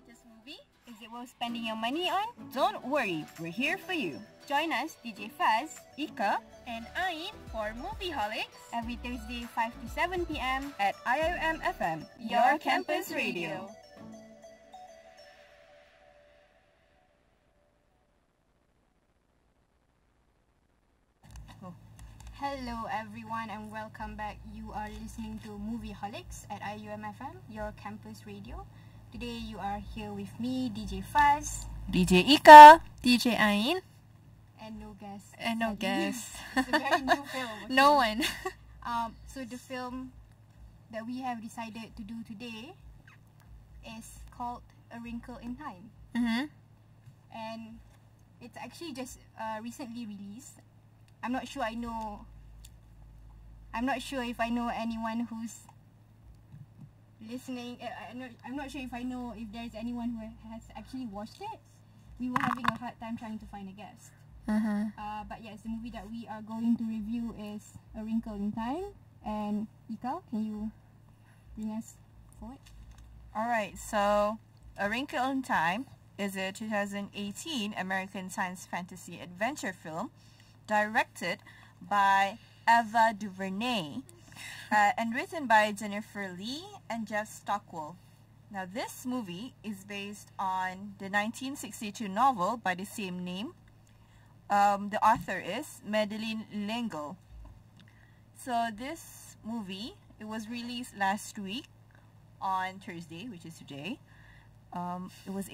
latest movie? Is it worth spending your money on? Don't worry, we're here for you. Join us, DJ Faz, Ika, and Ain for MOVIEHOLICS every Thursday 5 to 7 p.m. at IOM FM, your campus radio. Hello everyone and welcome back. You are listening to MOVIEHOLICS at IUM FM, your campus radio. Today you are here with me, DJ Faz, DJ Ika, DJ Ain, and no guest. It's a very new film. Okay? No one. So the film that we have decided to do today is called A Wrinkle in Time. And it's actually just recently released. I'm not sure if I know anyone who's listening. I'm not sure if I know if there's anyone who has actually watched it. We were having a hard time trying to find a guest. But yes, the movie that we are going to review is A Wrinkle in Time. And Ika, can you bring us forward? Alright, so A Wrinkle in Time is a 2018 American science fantasy adventure film directed by Ava DuVernay and written by Jennifer Lee and Jeff Stockwell. Now this movie is based on the 1962 novel by the same name. The author is Madeleine L'Engle. So this movie, it was released last week on Thursday, which is today. It was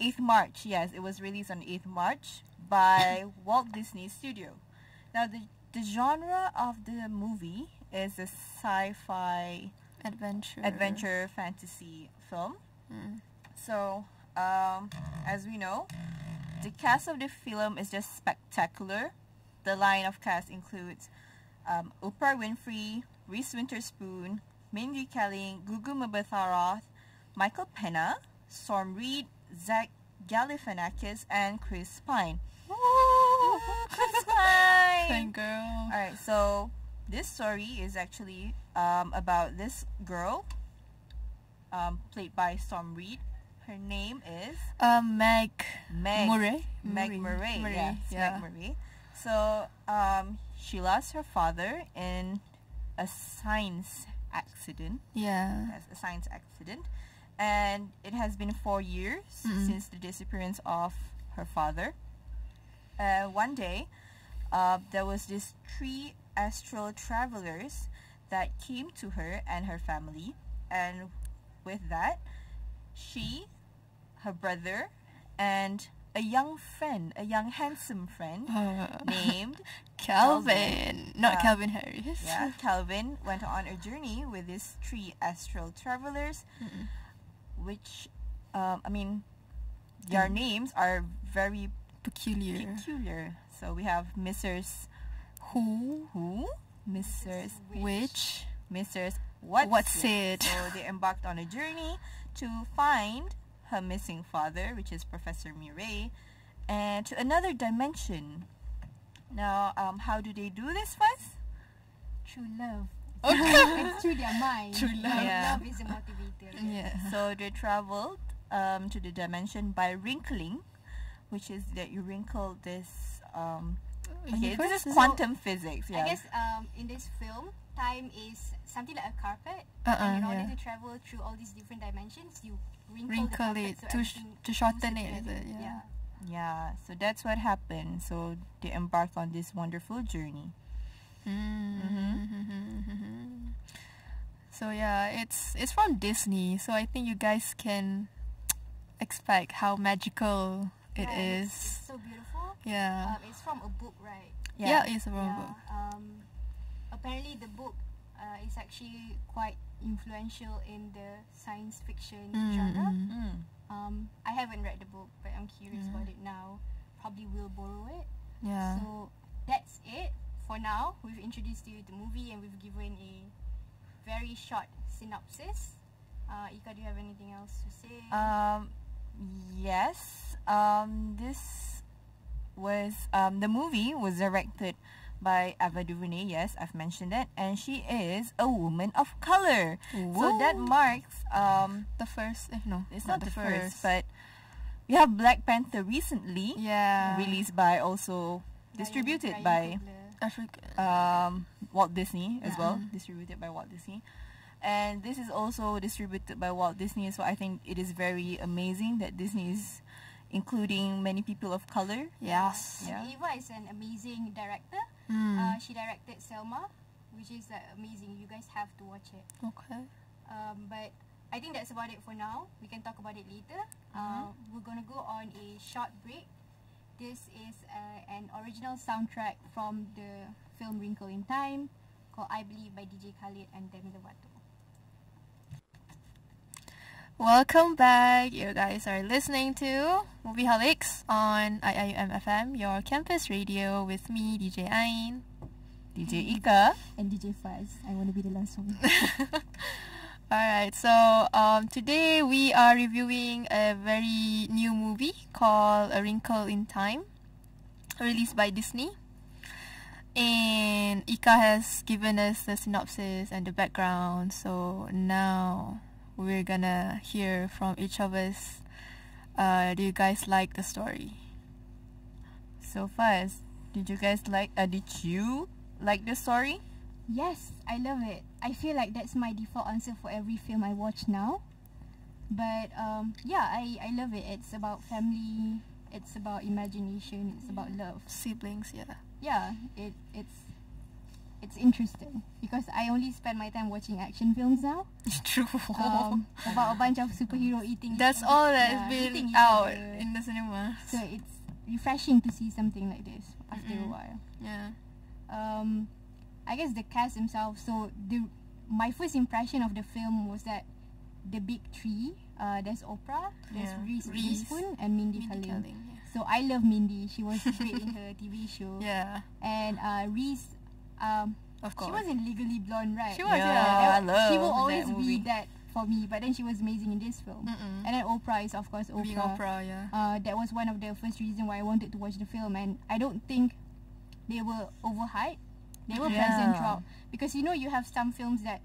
8th March. Yes, it was released on 8th March by Walt Disney Studio. Now the genre of the movie is a sci-fi adventure fantasy film. So as we know, the cast of the film is just spectacular. The line of cast includes Oprah Winfrey, Reese Witherspoon, Mindy Kaling, Gugu Mbatha-Raw, Michael Pena, Storm Reed, Zach Galifianakis, and Chris Pine. Chris Pine! Fun girl. Alright, so this story is actually about this girl played by Storm Reed. Her name is Meg Murray. Meg Murray. Yes, Yeah. Meg Murray. So she lost her father in a science accident. Yeah. Yes, a science accident. And it has been 4 years since the disappearance of her father. One day, there was these 3 astral travelers that came to her and her family, and with that, she, her brother, and a young handsome friend named Calvin. Not Calvin Harris. Yeah, Calvin went on a journey with these 3 astral travelers, which, their names are very peculiar. So we have Mrs. Who, Mrs. Which, Mrs. What's it? So they embarked on a journey to find her missing father, which is Professor Murray, and to another dimension. Now, how do they do this first? Through love. It's through their mind. True love. Yeah. Love is a motivator. Yeah. So they traveled to the dimension by wrinkling, which is that you wrinkle this. Okay, this is quantum physics. Yeah. I guess in this film, time is something like a carpet. And in order to travel through all these different dimensions, you wrinkle the carpet to shorten it. Yeah. Yeah. So that's what happened. So they embarked on this wonderful journey. So yeah, it's from Disney, so I think you guys can expect how magical it is. It's so beautiful. Yeah. It's from a book, right? Yeah, it's from a book. Apparently the book is actually quite influential in the science fiction genre. I haven't read the book, but I'm curious about it now. Probably will borrow it. Yeah. So that's it for now. We've introduced you to the movie and we've given a very short synopsis. Ika, do you have anything else to say? Yes. This was the movie was directed by Ava DuVernay. Yes, I've mentioned that. And she is a woman of color. Whoa. So that marks the first. No, it's not the first, but we have Black Panther recently. Yeah. Released by also distributed by Walt Disney as well. Distributed by Walt Disney. And this is also distributed by Walt Disney, so I think it is very amazing that Disney is including many people of color. Yes. Yeah. Eva is an amazing director. She directed Selma, which is amazing. You guys have to watch it. Okay. But I think that's about it for now. We can talk about it later. We're going to go on a short break. This is an original soundtrack from the film Wrinkle in Time called I Believe by DJ Khalid and Demi Lovato. Welcome back. You guys are listening to MOVIEHOLICS on IIUM FM, your campus radio with me, DJ Ain, DJ Ika, and DJ Faz. I want to be the last one. Alright, so today we are reviewing a very new movie called A Wrinkle in Time, released by Disney. And Ika has given us the synopsis and the background, so now we're gonna hear from each of us. Do you guys like the story? So Faz, did you like the story? Yes, I love it. I feel like that's my default answer for every film I watch now. But yeah, I love it. It's about family, it's about imagination, it's about love. Siblings, yeah. Yeah, it's interesting because I only spend my time watching action films now. True. About a bunch of superhero eating. That's all that's been out in the cinema. So it's refreshing to see something like this after a while. Yeah. I guess the cast themselves. So my first impression of the film was that the big three. There's Oprah, there's Reese Witherspoon, and Mindy Kaling. So I love Mindy. She was great in her TV show. Yeah. And Reese, of course, she was in Legally Blonde, right? She was. I love she will always that be that for me. But then she was amazing in this film. And then Oprah is of course Oprah. Being Oprah, yeah. That was one of the first reasons why I wanted to watch the film, and I don't think they were overhyped. They were present throughout, because you know you have some films that,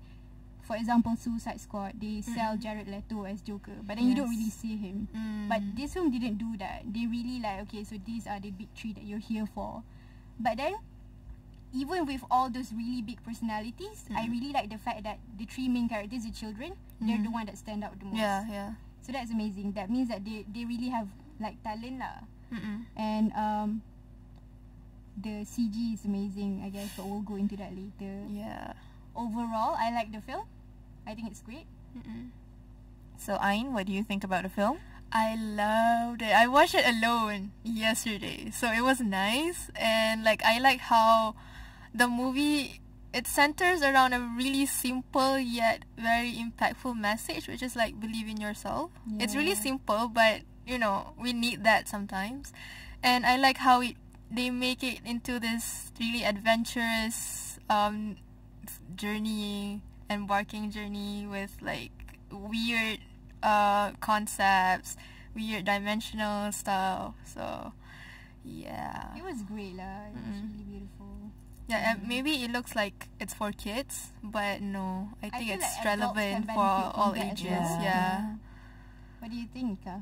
for example, Suicide Squad, they sell Jared Leto as Joker, but then you don't really see him. But this film didn't do that. They really like, okay, so these are the big three that you're here for. But then, even with all those really big personalities, I really like the fact that the three main characters, the children, they're the one that stand out the most. Yeah, yeah. So that's amazing. That means that they really have like talent lah. And the CG is amazing, I guess, but we'll go into that later. Yeah. Overall, I like the film. I think it's great. So Ain, what do you think about the film? I loved it. I watched it alone yesterday, so it was nice. And like I like how the movie, it centers around a really simple yet very impactful message, which is like believe in yourself. It's really simple, but you know, we need that sometimes. And I like how they make it into this really adventurous journey, embarking journey with like weird concepts, weird dimensional stuff. So yeah, It was great lah. It was really beautiful. yeah, and maybe it looks like it's for kids, but no, I think feel it's like adults relevant can for benefit from all that as ages. well. Yeah. What do you think, Ika?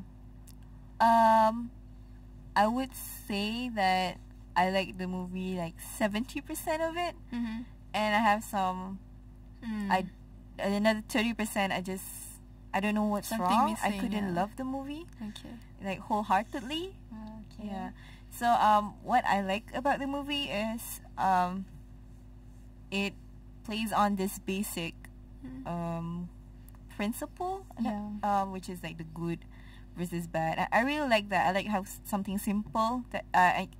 I would say that I like the movie like 70% of it, and I have some another 30% I don't know what's Something wrong. missing, I couldn't yeah. love the movie Okay. like wholeheartedly. Okay. Yeah. So what I like about the movie is it plays on this basic principle, which is like the good versus bad. I really like that. I like how something simple that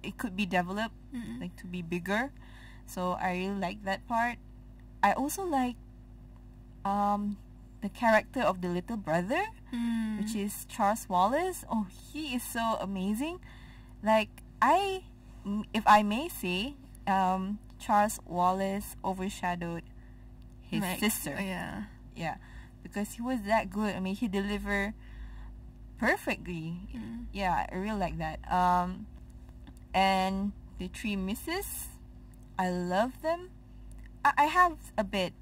it could be developed like to be bigger. So I really like that part. I also like the character of the little brother, which is Charles Wallace. Oh, he is so amazing. Like if I may say, Charles Wallace overshadowed his sister. Yeah. Yeah, because he was that good. I mean, he delivered perfectly. Yeah, I really like that. And the three misses, I love them. I have a bit,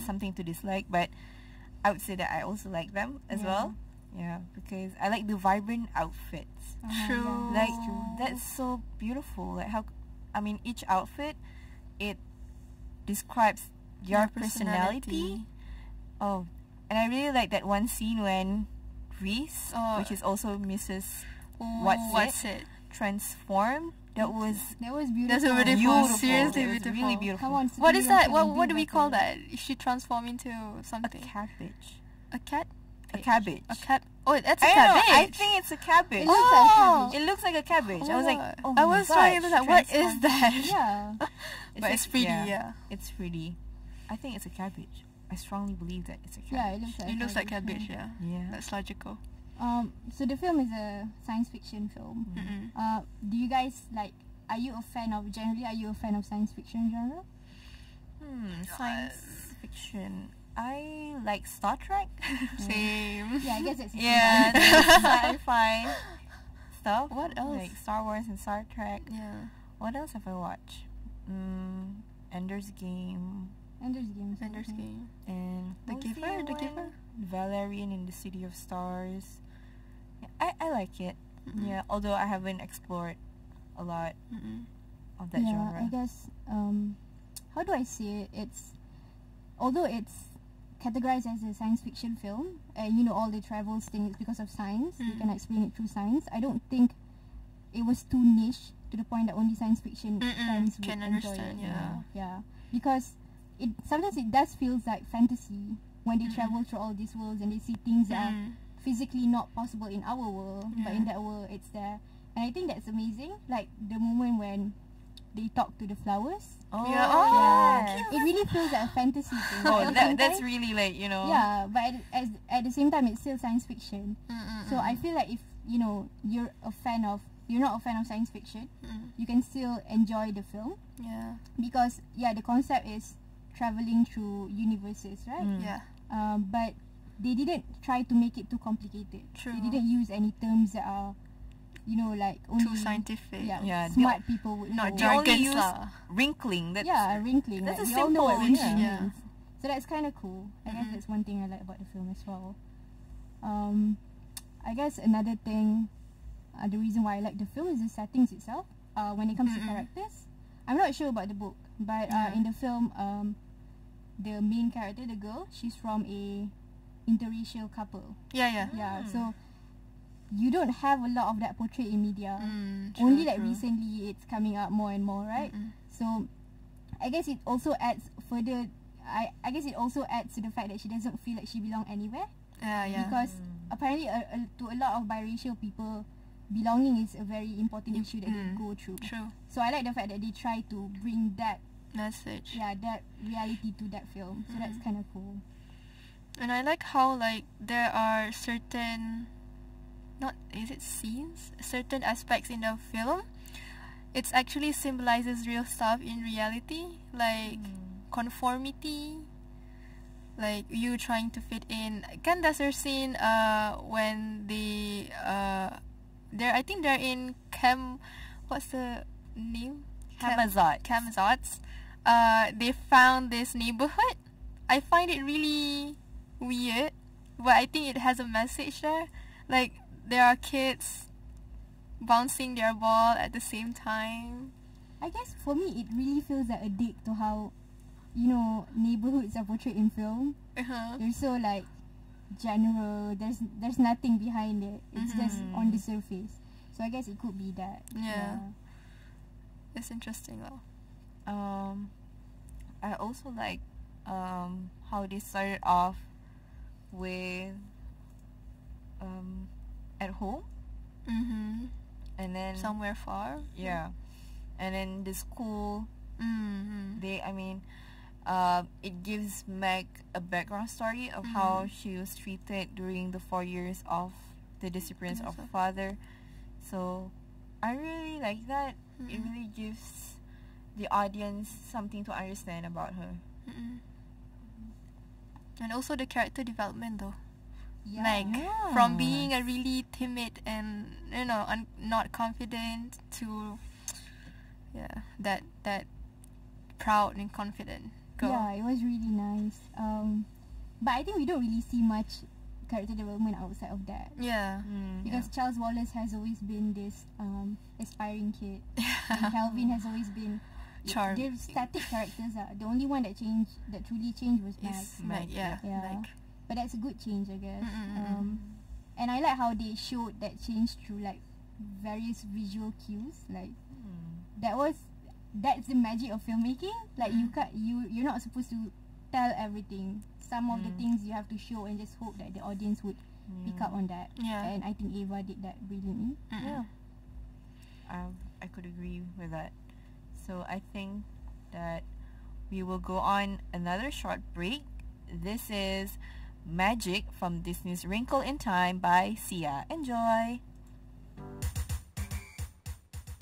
something to dislike, but I would say that I also like them as well. Yeah, because I like the vibrant outfits. True. Like, that's so beautiful. Like each outfit, it describes your personality. Oh, and I really like that one scene when Reese, which is also Mrs. What's it, transformed. That was beautiful. That's beautiful. Seriously it was beautiful. really beautiful. What is that? What do we call that? Is she transform into something? A cabbage. A cat? A cabbage. A cat? Oh, that's a I cabbage. know, I think it's a cabbage. It It looks like a cabbage. I was like, oh I my was trying to gosh, think, what is that? Yeah. But it's pretty, yeah. It's pretty. I think it's a cabbage. I strongly believe that it's a cabbage. Yeah, It looks like cabbage, yeah. Yeah. That's logical. So the film is a science fiction film. Do you guys are you a fan of science fiction genre? Science fiction. I like Star Trek. Same. Yeah, I guess it's Yeah, the sci-fi stuff. What else? Like Star Wars and Star Trek. Yeah. What else have I watched? Ender's Game. Ender's Game. Ender's Game. And The what was Giver? other The one? Giver? Valerian in the City of Stars. Yeah, I like it. Yeah, although I haven't explored a lot of that genre. I guess how do I say it? Although it's categorized as a science fiction film, and all the travels thing is because of science. You can explain it through science. I don't think it was too niche to the point that only science fiction fans would Can enjoy understand, it. yeah. Because sometimes it does feels like fantasy when they travel through all these worlds and they see things that are physically not possible in our world, but in that world it's there. And I think that's amazing. Like the moment when they talk to the flowers. Yeah. It really feels like a fantasy thing. Oh, At the same that's time- really like, Yeah, but at the same time it's still science fiction. So I feel like if you're not a fan of science fiction, you can still enjoy the film. Yeah. Because the concept is traveling through universes, right? Yeah. But they didn't try to make it too complicated. True. They didn't use any terms that are like only Too scientific. smart people would Not know. They only jargons use lah. wrinkling. That's wrinkling. That's like, a we all know what simple, wrinkling yeah. means. So that's kind of cool. I guess that's one thing I like about the film as well. I guess another thing, the reason why I like the film is the settings itself. When it comes to characters, I'm not sure about the book, but in the film, the main character, the girl, she's from a interracial couple. Yeah. So you don't have a lot of that portrayed in media. True, Only like true. recently it's coming up more and more, right? So I guess it also adds further. I guess it also adds to the fact that she doesn't feel like she belongs anywhere. Yeah. Because apparently to a lot of biracial people, belonging is a very important issue that they go through. True. So I like the fact that they try to bring that Message. that reality to that film. So that's kind of cool. And I like how there are certain, scenes? Certain aspects in the film. It actually symbolizes real stuff in reality, like conformity, like you trying to fit in. Kan there's a scene when I think they're in what's the name? Camazots. They found this neighborhood. I find it really weird, but I think it has a message there. Like there are kids bouncing their ball at the same time. I guess for me it really feels like a dig to how neighborhoods are portrayed in film. They're so like general. There's nothing behind it. It's just on the surface. So I guess it could be that. Yeah. It's interesting though. I also like how they started off with at home, and then Somewhere far. yeah, and then the school. It gives Meg a background story of how she was treated during the 4 years of the disappearance of her father. So I really like that. It really gives the audience something to understand about her. And also the character development though. Yeah. From being a really timid and not confident to that proud and confident girl. Yeah, it was really nice. But I think we don't really see much character development outside of that. Yeah. Because Charles Wallace has always been this aspiring kid. And Calvin has always been Charming. they're static characters. The only one that truly changed was Meg. Meg, yeah. Yeah. Meg. But that's a good change, I guess. And I like how they showed that change through like various visual cues. Like that's the magic of filmmaking. Like you're not supposed to tell everything. Some of the things you have to show and just hope that the audience would pick up on that. Yeah. And I think Ava did that brilliantly. Yeah. I could agree with that. So I think that we will go on another short break. This is Magic from Disney's Wrinkle in Time by Sia. Enjoy!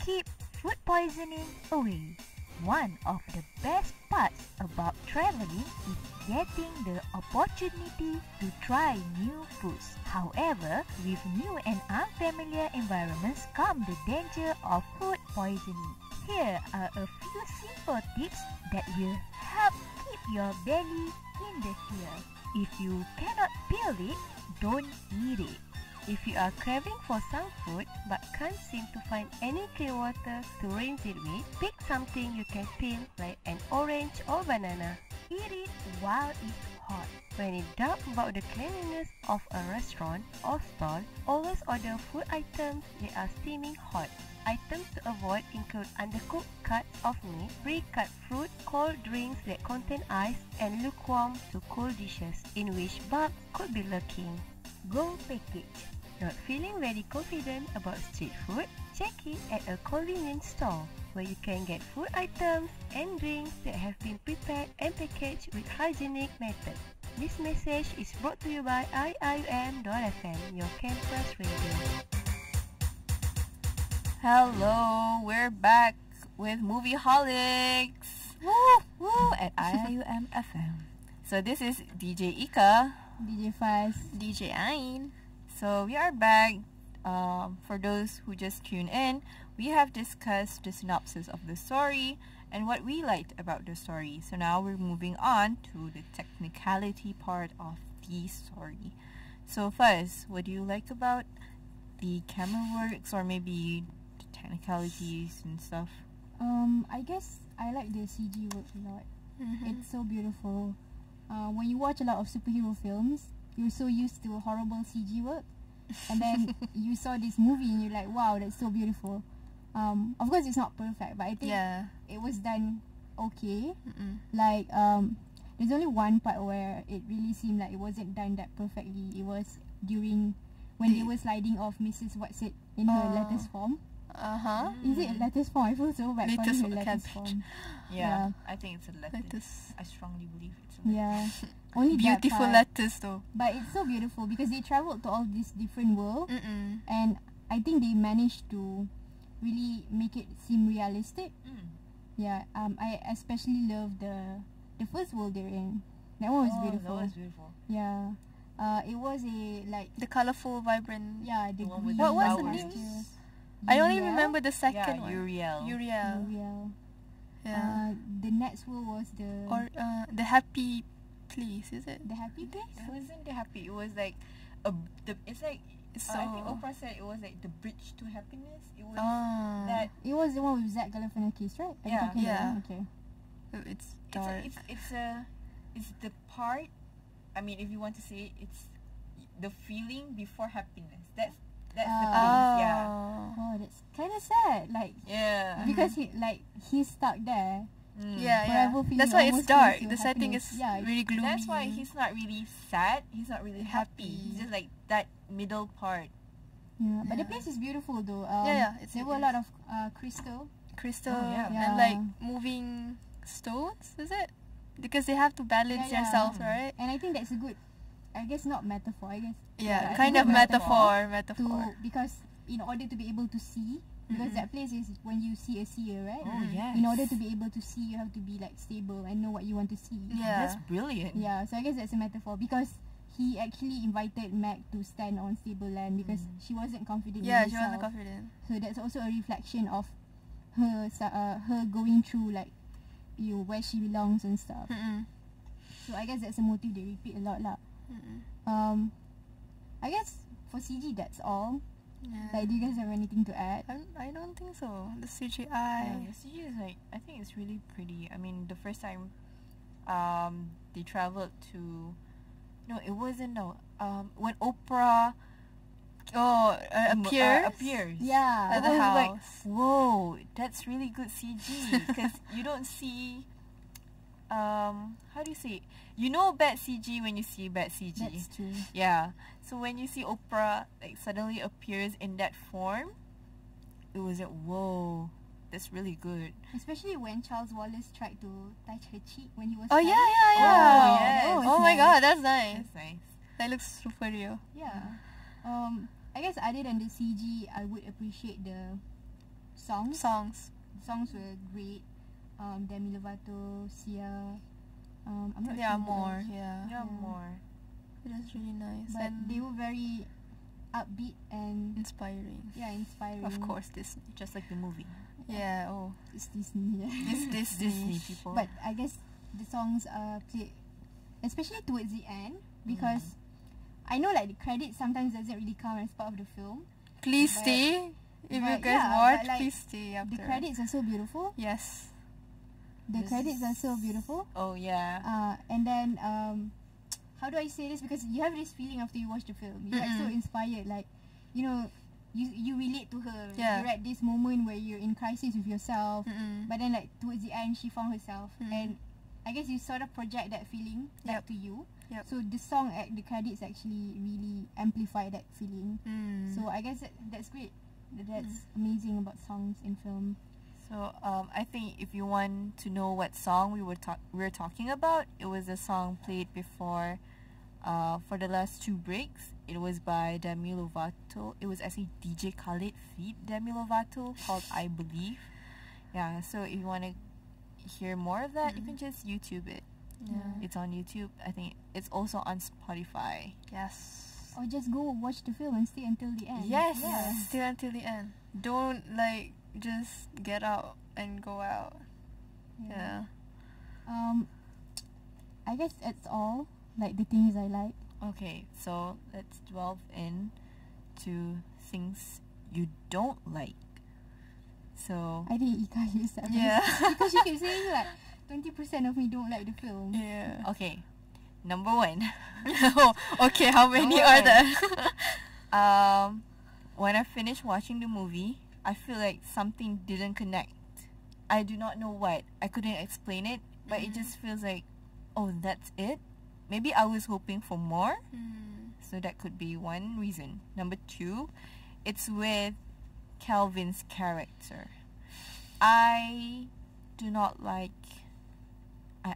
Keep food poisoning away. One of the best parts about traveling is getting the opportunity to try new foods. However, with new and unfamiliar environments come the danger of food poisoning. Here are a few simple tips that will help keep your belly in the clear. If you cannot peel it, don't eat it. If you are craving for some food but can't seem to find any clear water to rinse it with, pick something you can peel like an orange or banana. Eat it while it's hot. When in doubt about the cleanliness of a restaurant or stall, always order food items that are steaming hot. Items to avoid include undercooked cuts of meat, pre-cut fruit, cold drinks that contain ice, and lukewarm to cool dishes in which bugs could be lurking. Go package. Not feeling very confident about street food? Check it at a convenience store where you can get food items and drinks that have been prepared and packaged with hygienic methods. This message is brought to you by IIUM.FM, your campus radio. Hello, we're back with Movieholics. Woo woo at IIUM FM. So this is DJ Ika, DJ Faz, DJ Ain. So we are back. For those who just tuned in, we have discussed the synopsis of the story and what we liked about the story. So now we're moving on to the technicality part of the story. So first, what do you like about the camera works or maybe the technicalities and stuff? I guess I like the CG work a lot. It's so beautiful. When you watch a lot of superhero films, you're so used to horrible CG work, and then you saw this movie and you're like, wow, that's so beautiful. Of course it's not perfect, but I think it was done okay. Like there's only one part where it really seemed like it wasn't done that perfectly. It was during when they were sliding off Mrs. Watson in her lattice form. Is it a lattice form? I feel so bad calling her lattice form. Yeah, I think it's a lattice. I strongly believe it's a lattice. Yeah. Only Beautiful that part, lattice though. but it's so beautiful because they traveled to all these different worlds, and I think they managed to really make it seem realistic. Yeah. I especially love the first world they're in. That one was beautiful. That was beautiful. Yeah. It was a like The colorful, vibrant. yeah the one with green the What was the flowers. name? I only Uriel? remember the second Yeah, one. Uriel. Uriel. Yeah. The next world was the The happy place, is it? the happy place. It wasn't the happy. It was like it's like I think Oprah said it was like the bridge to happiness. It was that. It was the one with Zach Galifianakis, right? Are you Yeah. talking about Yeah. that? Okay. It's dark. It's the part. I mean, if you want to say it, it's the feeling before happiness. That's the place. Yeah. Oh, that's kind of sad. Like Yeah. because he's stuck there. Yeah, Forever feeling That's why it's almost dark. close to The setting happiness. is Yeah, really gloomy. That's why he's not really sad. He's not really happy. He's just like that middle part. Yeah, but the place is beautiful though. It's there were a lot of crystal. crystal yeah. and like moving stones, is it? Because they have to balance Yeah, yeah. themselves, right? And I think that's a good, I guess not metaphor. I guess Yeah, it's kind a of good metaphor. because in order to be able to see, because that place is when you see a seer, right? Oh yes. In order to be able to see, you have to be like stable and know what you want to see. Yeah. That's brilliant. Yeah, so I guess that's a metaphor because he actually invited Meg to stand on stable land because she wasn't confident in Yeah, herself. she wasn't confident. So that's also a reflection of her going through like where she belongs and stuff. So I guess that's a motive they repeat a lot lah. I guess for CG that's all. Yeah. Like, do you guys have anything to add? I don't think so. The CGI. Yeah, the CG is like, I think it's really pretty. I mean, the first time they traveled to, no, it wasn't, no, when Oprah appears Yeah. at At the the house. house. Whoa, that's really good CG because you don't see, how do you say it? You know bad CG when you see bad CG. That's true. Yeah. So when you see Oprah like suddenly appears in that form, it was like, whoa, that's really good. Especially when Charles Wallace tried to touch her cheek when he was Oh yeah, flying. yeah, yeah. Oh, yes. Oh my nice. god, that's nice. That's nice. That looks super real. Yeah. I guess other than the CG, I would appreciate the songs. Songs. Songs were great. Demi Lovato, Sia. I'm not There are sure who more, else. yeah. Yeah, Yeah. more. It is really nice But and they were very upbeat and inspiring. inspiring. Of course, Disney. Just like the movie. Yeah. Oh, It's Disney. Yeah. this Disney people. But I guess the songs are played, especially towards the end, because I know like the credits sometimes doesn't really count as part of the film. please But- stay. If you but guys yeah, watch, but, like, please stay after. The credits are so beautiful. Yes. The This- credits are so beautiful. Oh yeah. And then how do I say this? Because you have this feeling after you watch the film. You're like so inspired. Like, you know, you relate to her. Yeah. You're at this moment where you're in crisis with yourself. But then like towards the end, she found herself. And I guess you sort of project that feeling back to you. Yep. So the song at the credits actually really amplify that feeling. So I guess that's great. That's amazing about songs in film. So I think if you want to know what song we were talking about, it was a song played before for the last two breaks. It was by Demi Lovato. It was actually DJ Khaled feat Demi Lovato called I Believe. Yeah, so if you want to hear more of that, you can just YouTube it. Yeah. It's on YouTube. I think it's also on Spotify. Yes. Or just go watch the film and stay until the end. Yes. Yeah. Stay until the end. Don't like just get out and go out. Yeah. I guess that's all. Like the things I like. Okay, so let's delve in to things you don't like. So I think Ika you start first. Yeah. Because she keeps saying like 20% of me don't like the film. Yeah. okay, number one. Oh, okay, how many Number are one. there? When I finished watching the movie, I feel like something didn't connect. I do not know what. I couldn't explain it, but it just feels like, oh, that's it? Maybe I was hoping for more. So that could be one reason. Number two, it's with Calvin's character. I do not like...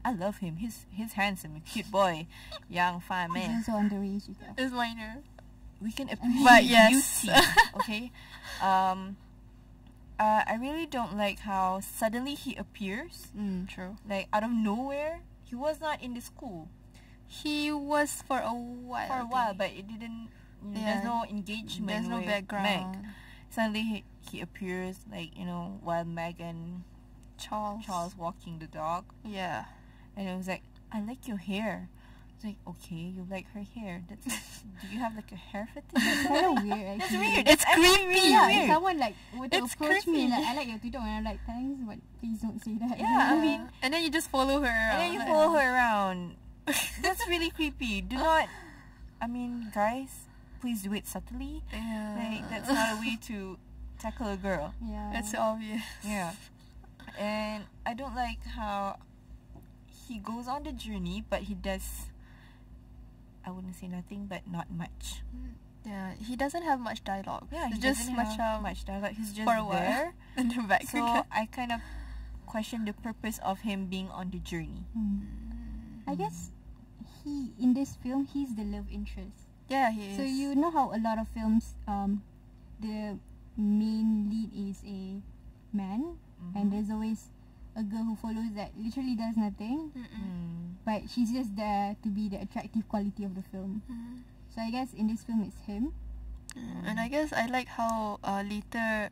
I love him. He's handsome, cute boy, young, fine He's man. also underage, Ika. It's minor. We can appreciate But yes. beauty, okay? I really don't like how suddenly he appears, True. like out of nowhere. He was not in the school He was for a while. for a while, but it didn't. There's no engagement. There's no with background. Meg. Suddenly he appears, like, you know, while Meg and Charles walking the dog, Yeah. and it was like, I like your hair. It's like, okay, you like her hair. That's like, do you have like a hair fetish? It's kind of weird actually. That's weird. It's That's actually creepy. really Yeah, weird. if someone like were to It's approach me creepy. like, I like your Twitter, and I'm like, thanks, but please don't say that. Yeah, I mean, And then you just follow her around. and then you like- follow her around. That's really creepy. Do not. I mean, guys, please do it subtly. Yeah. Like, that's not a way to tackle a girl. Yeah. It's obvious. Yeah. And I don't like how he goes on the journey, but he does, I wouldn't say nothing, but not much. Yeah, he doesn't have much dialogue. Yeah, he It's just doesn't much have much dialogue. He's just for a while. there. in the back. So I kind of question the purpose of him being on the journey. I guess he in this film he's the love interest. yeah, he is. So you know how a lot of films the main lead is a man and there's always a girl who follows that literally does nothing, but she's just there to be the attractive quality of the film. So I guess in this film it's him. And I guess I like how later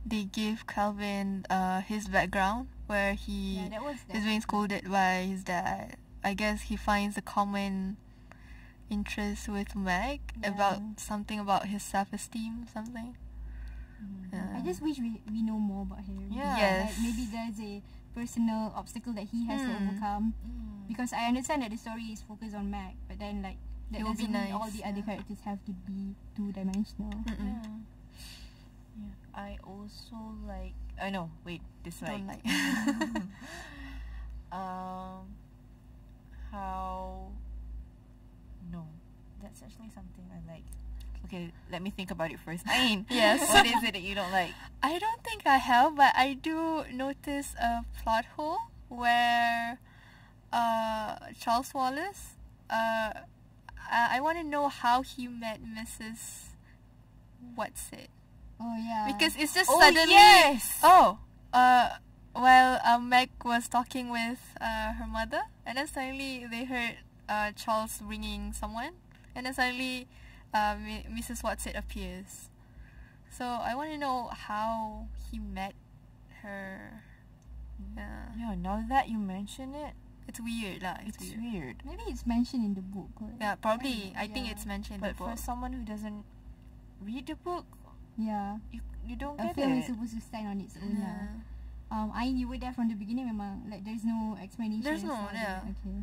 they gave Calvin his background where he Yeah, that was is being scolded by his dad. I guess he finds a common interest with Meg about something about his self-esteem, something. I just wish we know more about him. Yeah. Yes. Like maybe there's a personal obstacle that he has to overcome. Because I understand that the story is focused on Meg, but then like that It would be doesn't mean nice, all the other characters have to be two-dimensional. Yeah. I also like. Oh no, wait. Dislike. Don't like. How? No, that's actually something I like. Okay, let me think about it first. Ain, Yes. what is it that you don't like? I don't think I have, but I do notice a plot hole where Charles Wallace, I want to know how he met Mrs. What's it? Oh yeah. Because it's just Oh, suddenly. yes! Oh, Meg was talking with her mother, and then suddenly they heard Charles ringing someone, and then suddenly Mrs. Watson appears. So I want to know how he met her. Yeah, now that you mention it, It's weird lah. It's it's weird. weird. maybe it's mentioned in the book. Or, Yeah, probably. I think Yeah. it's mentioned in But the for book. someone who doesn't read the book, yeah. you don't A get film it. is supposed to stand on its own. Yeah. You were there from the beginning, memang like there's no explanation. There's no, for the- yeah. Okay.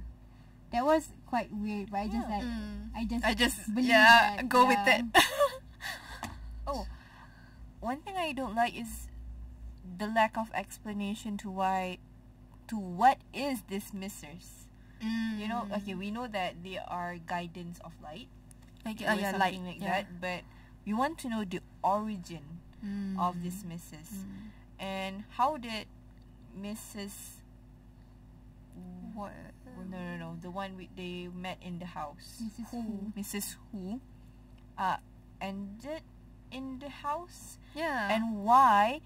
That was quite weird, but I just like I just believe that, go with it. Oh, one thing I don't like is the lack of explanation to what is this missers. You know, okay, we know that they are guidance of light, Like, or something like that, but we want to know the origin of this missus. And how did Mrs. What? No, the one they met in the house. Mrs. Who. Mrs. Who ended in the house? Yeah. And why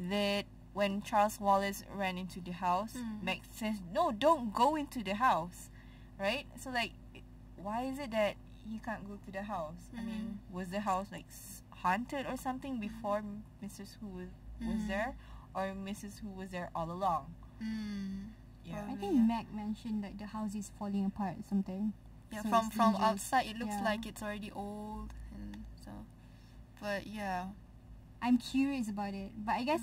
that when Charles Wallace ran into the house, Meg says, no, don't go into the house, right? So like, why is it that he can't go to the house? I mean, was the house like haunted or something before Mrs. Who was there, or Mrs. Who was there all along? Yeah. I think Meg mentioned like the house is falling apart or something. Yeah, So from it's dangerous. outside it looks Yeah. like it's already old, and so. But yeah. I'm curious about it, but I guess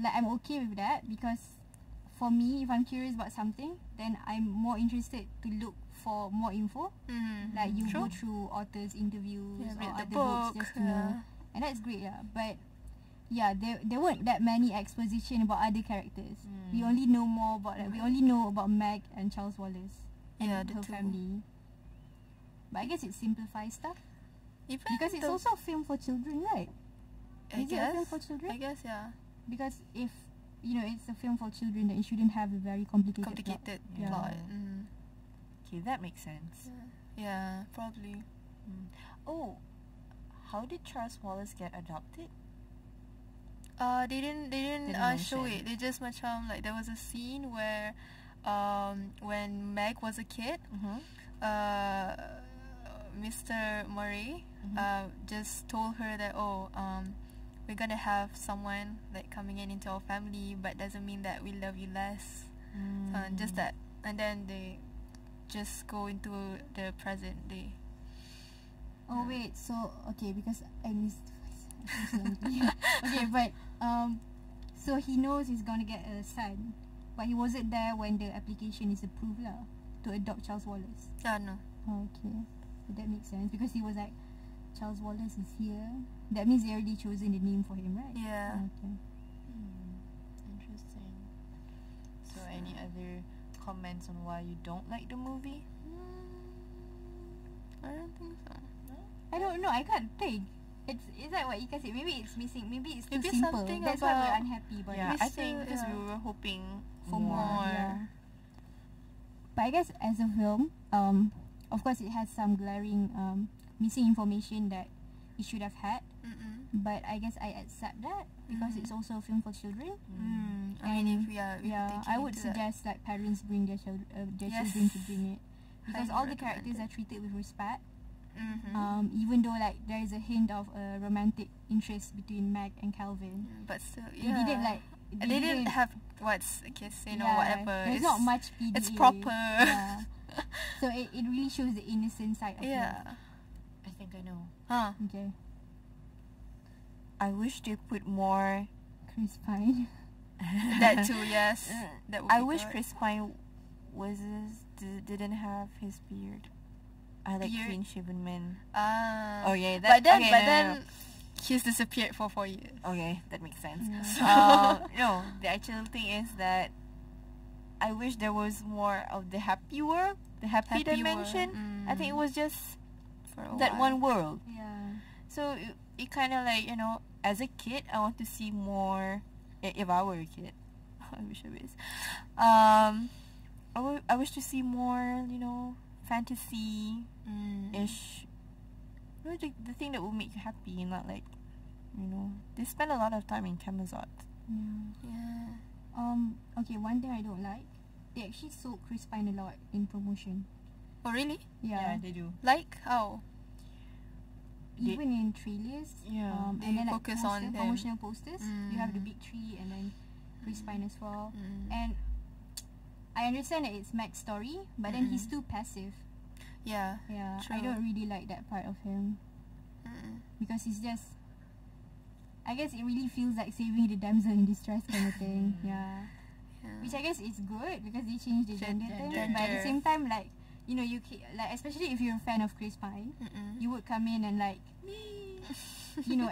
like I'm okay with that because for me, if I'm curious about something, then I'm more interested to look for more info. Like you go through authors' interviews Yeah, or read the other books book, just to know, and that's great, yeah. But yeah, there weren't that many exposition about other characters. We only know more about we only know about Meg and Charles Wallace and Yeah, the her two. family. But I guess it simplifies stuff Even because it's the- also a film for children, right? I Is it a guess. film for children? I guess, yeah. Because if it's a film for children, then it shouldn't have a very complicated plot. Complicated Yeah. plot. Okay, that makes sense. Yeah, probably. Oh, how did Charles Wallace get adopted? They didn't show mention. it. They just macam like there was a scene where when Meg was a kid, Mr. Murray just told her that we're gonna have someone like coming into our family, but doesn't mean that we love you less. Just that, and then they just go into the present day. Oh wait, so okay, because I missed. Okay, but so he knows he's gonna get a son, but he wasn't there when the application is approved lah to adopt Charles Wallace. No. Oh, okay, so that makes sense because he was like, Charles Wallace is here. That means they already chosen the name for him, right? Yeah. Okay. Interesting. So, any other comments on why you don't like the movie? I don't think so. I don't know. I can't think. It's like what Ika said. Maybe it's missing. Maybe it's too Maybe simple. something That's why about- we're unhappy about Yeah, it. I think because we were hoping for more. Yeah. But I guess as a film, of course it has some glaring missing information that it should have had. But I guess I accept that because it's also a film for children. I mean, if we are I would suggest like parents bring their children to bring it because all the characters are treated with respect. Even though like there is a hint of a romantic interest between Meg and Calvin, But still, they didn't like. They didn't have what's kissing or Yeah, whatever. There's not much PDA. It's proper. Yeah. So it really shows the innocent side of love. Yeah. I think I know. Huh. Okay. I wish they put more. Chris Pine. That too, yes. That would I be wish good. Chris Pine didn't have his beard. I like Beard? clean shaven men. Ah. Oh yeah, But then, okay, but no, then, no, no. he's disappeared for 4 years. Okay, that makes sense. Yeah. No, the actual thing is that I wish there was more of the happy world, the happy dimension. world. I think it was just For a that while. one world. Yeah. So it kind of like, as a kid, I want to see more. If I were a kid, I wish I was. I wish to see more, fantasy-ish. The thing that will make you happy, not like, they spend a lot of time in Camazot. Yeah. Okay, one thing I don't like, they actually sold Chris Pine a lot in promotion. Oh, really? Yeah. They do. Like how? Even in trailers. Yeah. They and then focus on him. promotional posters. You have the Mm. big tree and then Chris Pine as well. Mm. And I understand that it's Mac's story, but then he's too passive. Yeah. Yeah, I True. don't really like that part of him because he's just. I guess it really feels like saving the damsel in distress kind of thing. Yeah. Yeah. Which I guess is good because they changed the gender thing. Gender. But at the same time, like you like especially if you're a fan of Chris Pine, you would come in and like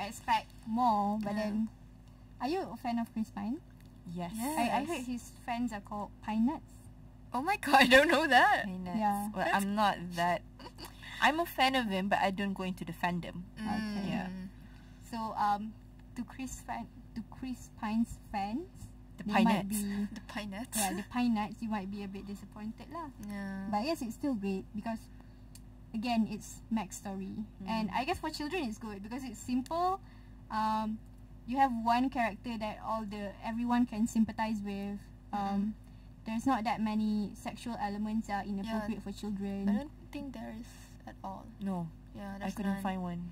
expect more. But then, are you a fan of Chris Pine? Yes. I heard his fans are called Pine Nuts. Oh my god, I don't know that. Yeah. Well, I'm not that. I'm a fan of him, but I don't go into the fandom. Okay. Yeah. So to Chris Pine's fans, The they Pine might Nuts. be The pine nuts. the Pine Nuts. You might be a bit disappointed lah. Yeah. But I guess it's still great because, again, it's Mac's story, and I guess for children it's good because it's simple. You have one character that everyone can sympathize with. There's not that many sexual elements that are inappropriate for I children. don't think there is at all. No, Yeah, I there's couldn't none. find one.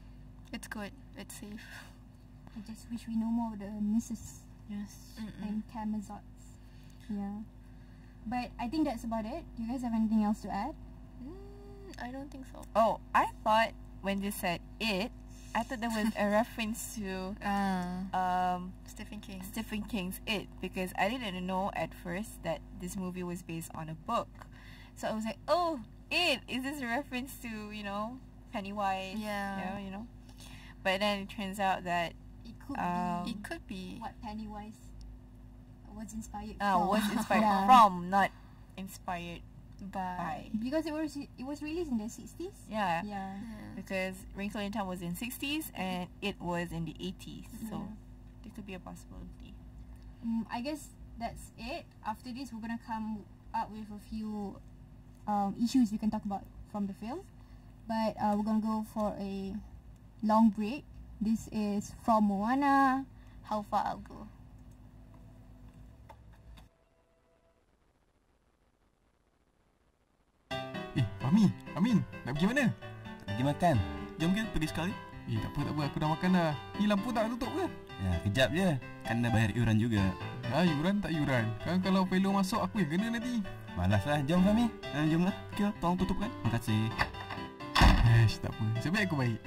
It's good. It's safe. I just wish we know more of the Mrs. Yes. and Camazots. Yeah. But I think that's about it. Do you guys have anything else to add? I don't think so. Oh, I thought when they said it, I thought there was a reference to Stephen King. Stephen King's It, because I didn't know at first that this movie was based on a book. So I was like, oh, It, is this a reference to, Pennywise? Yeah. But then it turns out that It could It could be. what Pennywise was inspired was from. inspired Yeah. from, not inspired By. by. Because it was released in the 60s. Yeah. Yeah. Because Wrinkle in Time was in 60s and it was in the 80s. So Yeah. there could be a possibility. I guess that's it. After this, we're gonna come up with a few issues we can talk about from the film. But we're gonna go for a long break. This is from Moana, How Far I'll Go. Fahmi, Amin, nak pergi mana? Pergi makan. Jom ke pergi sekali? Tak apa, aku dah makan dah. Ni lampu tak tutup ke? Ya, kejap je. Kan dah bayar iuran juga. Yuran tak yuran. Kan kalau fellow masuk, aku yang kena nanti. Malaslah. Jom Fahmi. Jomlah. Okay, tolong tutup kan. Terima kasih. Tak apa. Sebab aku baik.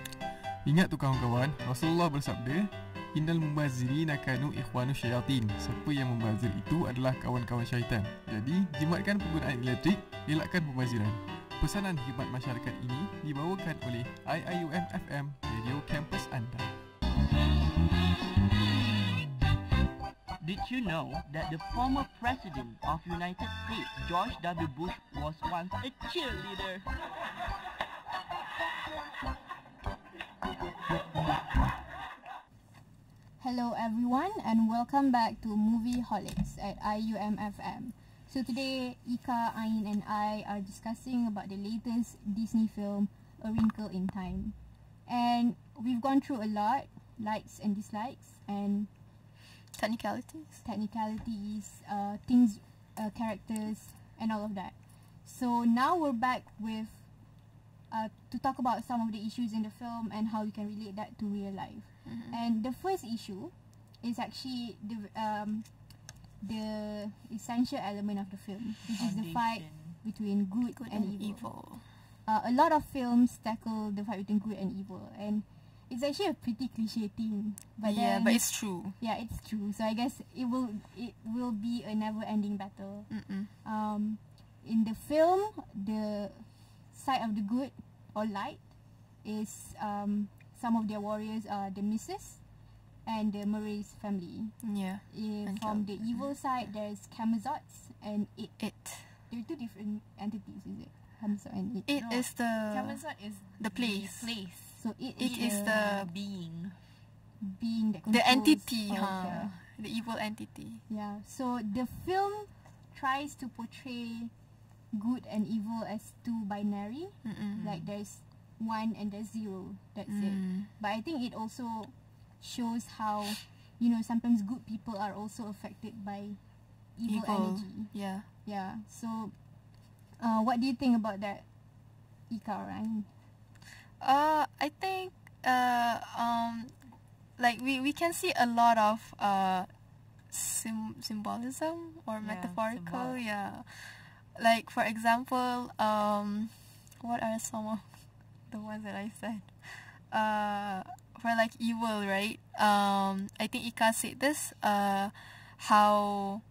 Ingat tu kawan-kawan, Rasulullah bersabda, Innal mubazzirina kanu ikhwanu syayatin. Siapa yang membazir itu adalah kawan-kawan syaitan. Jadi, jimatkan penggunaan elektrik, elakkan pembaziran. Pesanan khidmat masyarakat ini dibawakan oleh IIUM FM, Radio Kampus Anda. Did you know that the former president of United States, George W. Bush, was once a cheerleader? Hello everyone and welcome back to MOVIEHOLICS at IUM FM. So today, Ika, Ain and I are discussing about the latest Disney film, A Wrinkle in Time. And we've gone through a lot, likes and dislikes and Technicalities. things, characters and all of that. So now we're back with to talk about some of the issues in the film and how we can relate that to real life. And the first issue is actually the essential element of the film, which is the fight between good and evil. A lot of films tackle the fight between good and evil, and it's actually a pretty cliche theme. But yeah, but it's true. Yeah, it's true. So I guess it will be a never-ending battle. In the film, the side of the good or light is some of their warriors are the Misses and the Murray's family. Yeah. From the evil side, there's Camazots and It. They're two different entities, is it? Camazot and It. It is the Camazot is the place. So It is the being that controls the entity, the evil entity. Yeah. So the film tries to portray good and evil as two binary. Like there's 1 and there's 0. That's it. But I think it also shows how, you know, sometimes good people are also affected by evil energy. Yeah. Yeah. So, what do you think about that, Ika, Ryan? I think like we can see a lot of symbolism or metaphorical. Yeah. Like for example, what are some of the ones that I said? For like evil, right? I think Ika said this. How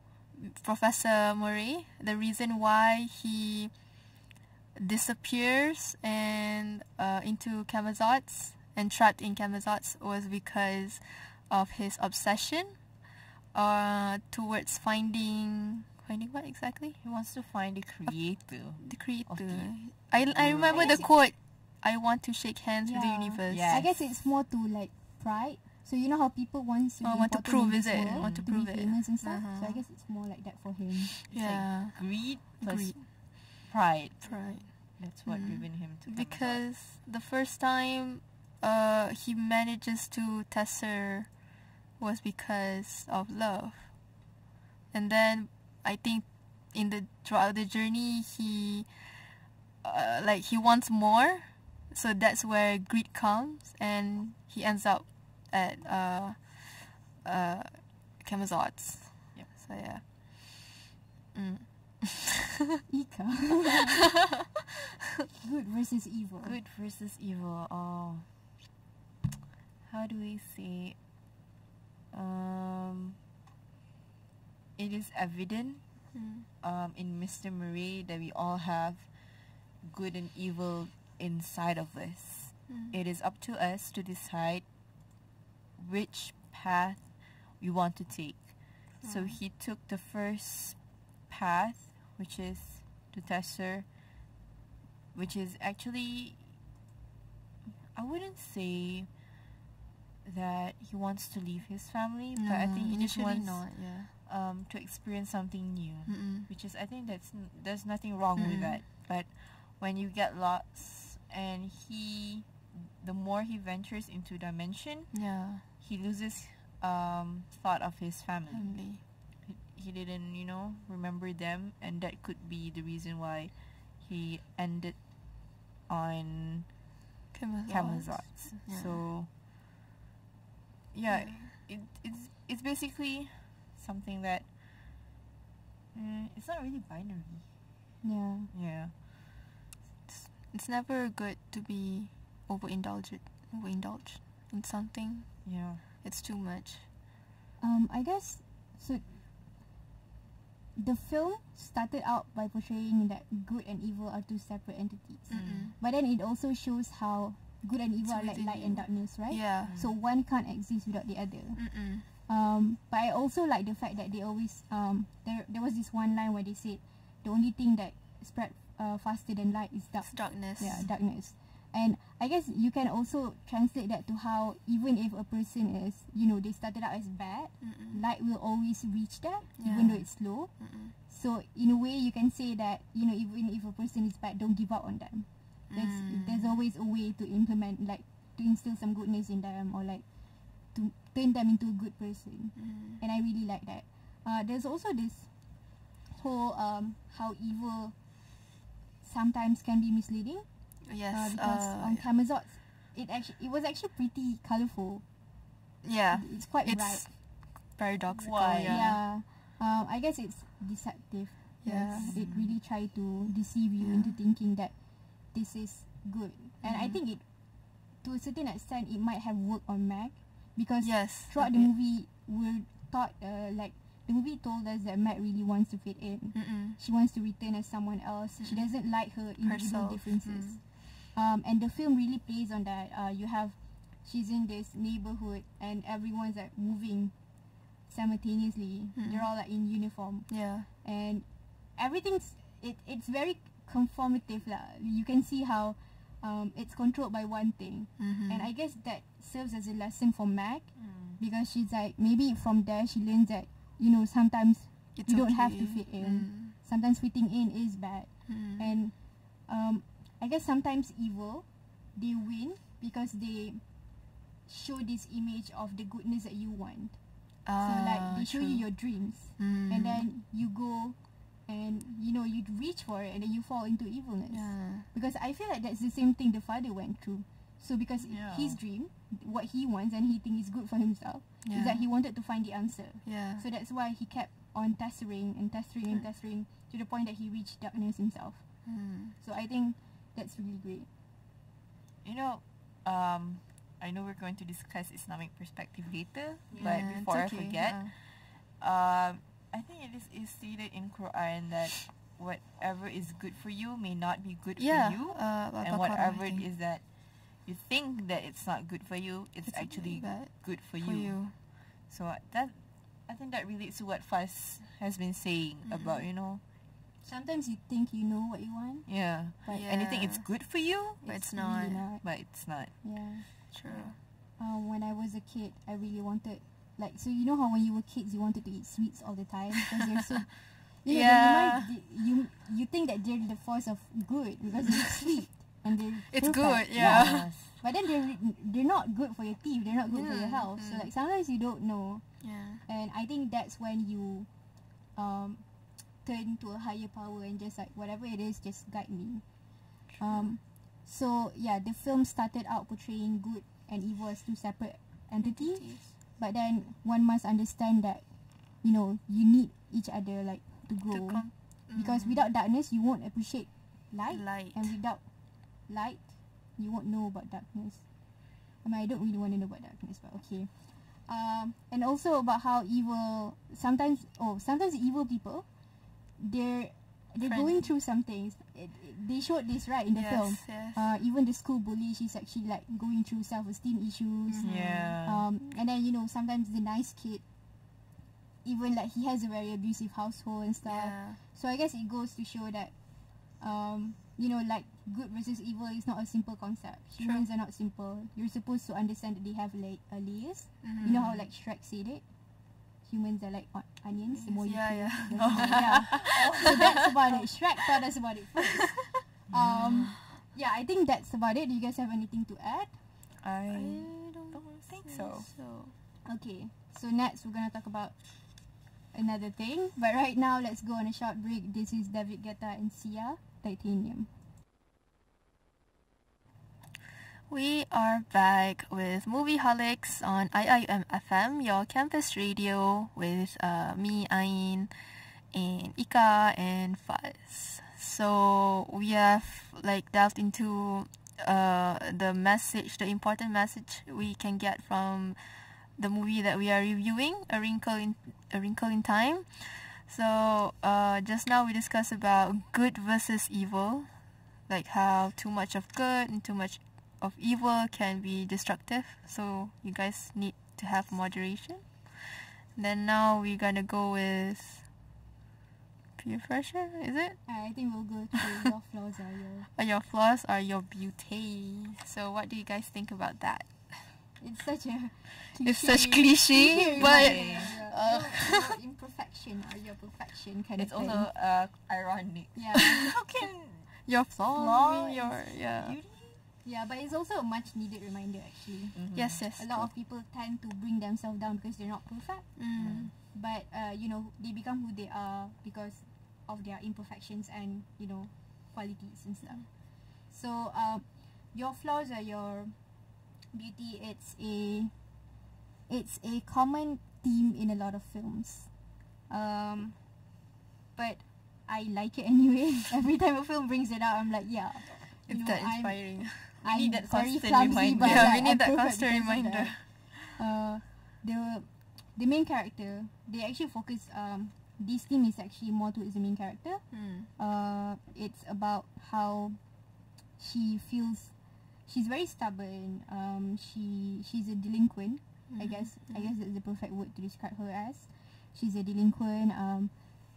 Professor Murray, the reason why he disappears and into Camazots and trapped in Camazots was because of his obsession towards finding what exactly? He wants to find the creator. The creator. I remember the quote. I want to shake hands with the universe. Yes. I guess it's more to like pride. So you know how people want to prove, is it? Want to prove it. Famous and stuff. So I guess it's more like that for him. Yeah. Like greed plus pride. Pride. That's what driven him to come because about. The first time he manages to test her was because of love. And then I think throughout the journey he he wants more. So that's where greed comes, and he ends up at Camazots. Yep. So yeah. Ika. Good versus evil. Good versus evil. Oh. How do we say? It is evident in Mr. Murray that we all have good and evil inside of us. It is up to us to decide which path we want to take. So he took the first path, which is to test her, which is actually, I wouldn't say that he wants to leave his family, but I think he just wants to experience something new, which is, I think there's nothing wrong with that. But when you get lost and the more he ventures into dimension, he loses thought of his family. He didn't, remember them, and that could be the reason why he ended on Camazots. Yeah. So it's basically something that it's not really binary. Yeah. It's never good to be overindulged in something. Yeah. It's too much. I guess so. The film started out by portraying that good and evil are two separate entities. But then it also shows how good and evil are like light and darkness, right? Yeah. So one can't exist without the other. But I also like the fact that they always there was this one line where they said the only thing that spread faster than light is darkness. Yeah, darkness. And I guess you can also translate that to how even if a person is, they started out as bad, light will always reach there, even though it's slow. So in a way, you can say that, even if a person is bad, don't give up on them. There's always a way to implement, like to instill some goodness in them, or like to turn them into a good person. And I really like that. There's also this whole how evil sometimes can be misleading. Yes. Because on Camazotz, it was actually pretty colourful. Yeah. It's quite bright. It's paradoxical. Why? Yeah. I guess it's deceptive. Yes. It really tried to deceive you into thinking that this is good. And I think it, to a certain extent, it might have worked on Meg, because throughout the movie, we're taught, like, the movie told us that Meg really wants to fit in. She wants to return as someone else. She doesn't like her individual differences. And the film really plays on that. She's in this neighborhood and everyone's like moving simultaneously. They're all like in uniform. Yeah. And it's very conformative lah. You can see how it's controlled by one thing. And I guess that serves as a lesson for Meg, because she's like, maybe from there she learns that, you know, sometimes you don't have to fit in. Sometimes fitting in is bad. And I guess sometimes evil, they win because they show this image of the goodness that you want. So like they show you your dreams, and then you go and, you know, you reach for it and then you fall into evilness. Because I feel like that's the same thing the father went through. So because his dream, what he wants and he thinks is good for himself, is that he wanted to find the answer. So that's why he kept on testering and testering and testering to the point that he reached darkness himself. So I think that's really great. You know, I know we're going to discuss Islamic perspective later, but before I forget, I think it is stated in Quran that whatever is good for you may not be good for you, and whatever it is that you think that it's not good for you, it's actually good for you. So that, I think that relates to what Faz has been saying about, you know, sometimes you think you know what you want, but and you think it's good for you, but it's not. really not. but it's not. True. When I was a kid, I really wanted, like, so you know how when you were kids you wanted to eat sweets all the time because they're so, you know, you think that they're the force of good because they're sweet and they're perfect. Good. But then they're not good for your teeth, they're not good for your health. So like sometimes you don't know. And I think that's when you turn to a higher power and just like, whatever it is, just guide me. So yeah, the film started out portraying good and evil as two separate entities. But then one must understand that, you know, you need each other, like, to grow. Because without darkness, you won't appreciate light. And without light, you won't know about darkness. I mean, I don't really want to know about darkness, but okay. And also about how evil, sometimes evil people, they're going through some things. They showed this right in the film. Even the school bully, she's actually like going through self-esteem issues. And then, you know, sometimes the nice kid, even like he has a very abusive household and stuff. So I guess it goes to show that, you know, like good versus evil is not a simple concept. Humans are not simple. You're supposed to understand that they have like layers. You know how like Shrek said it? Humans are like onions. The more you peel, the more, So that's about it. Shrek taught us about it first. Yeah, I think that's about it. Do you guys have anything to add? I don't think so. Okay, so next we're gonna talk about another thing. But right now, let's go on a short break. This is David Guetta and Sia, Titanium. We are back with MOVIEHOLICS on IIM FM, your campus radio, with me, Ain, and Ika, and Faz. So we have like delved into the message, the important message we can get from the movie that we are reviewing, A Wrinkle in Time. So just now we discussed about good versus evil, like how too much of good and too much of evil can be destructive, so you guys need to have moderation. Then now we're gonna go with peer pressure, is it? I think we'll go to your flaws are your flaws are your beauty. So what do you guys think about that? It's such a cliche, it's such cliche, but your imperfection or your perfection kind it's of thing. It's also ironic. Yeah. How can your flaw be your beauty? Yeah, but it's also a much needed reminder actually. Yes. A lot of people tend to bring themselves down because they're not perfect. But you know, they become who they are because of their imperfections and, you know, qualities and stuff. So your flaws are your beauty. It's a common theme in a lot of films. But I like it anyway. Every time a film brings it out, I'm like, yeah. It's that inspiring. I'm need that very constant clumsy, reminder. but Yeah, like, we need I'm that perfect constant because of reminder. that. The main character, they actually focus. This theme is actually more towards the main character. It's about how she feels. She's very stubborn. She's a delinquent. I guess that's the perfect word to describe her as. She's a delinquent.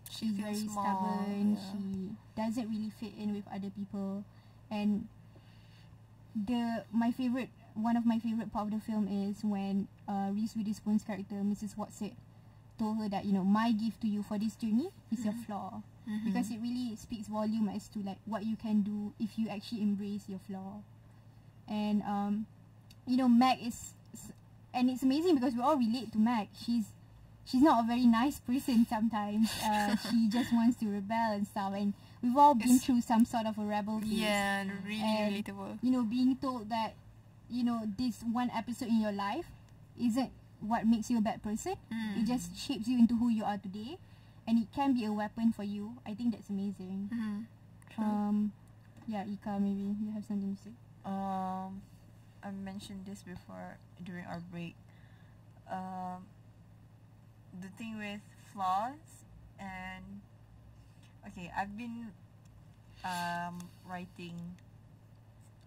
She's feels very small, stubborn. yeah. She doesn't really fit in with other people, and one of my favorite part of the film is when Reese Witherspoon's character, Mrs. Watson, told her that, my gift to you for this journey is your flaw, because it really speaks volume as to like what you can do if you actually embrace your flaw. And Meg is, and it's amazing because we all relate to Meg. She's not a very nice person sometimes. She just wants to rebel and stuff, and we've all been through some sort of a rebel phase. Yeah, and really relatable. Being told that this one episode in your life isn't what makes you a bad person. It just shapes you into who you are today, and it can be a weapon for you. I think that's amazing. Yeah, Ika, maybe you have something to say. I mentioned this before during our break. The thing with flaws, and okay, I've been writing.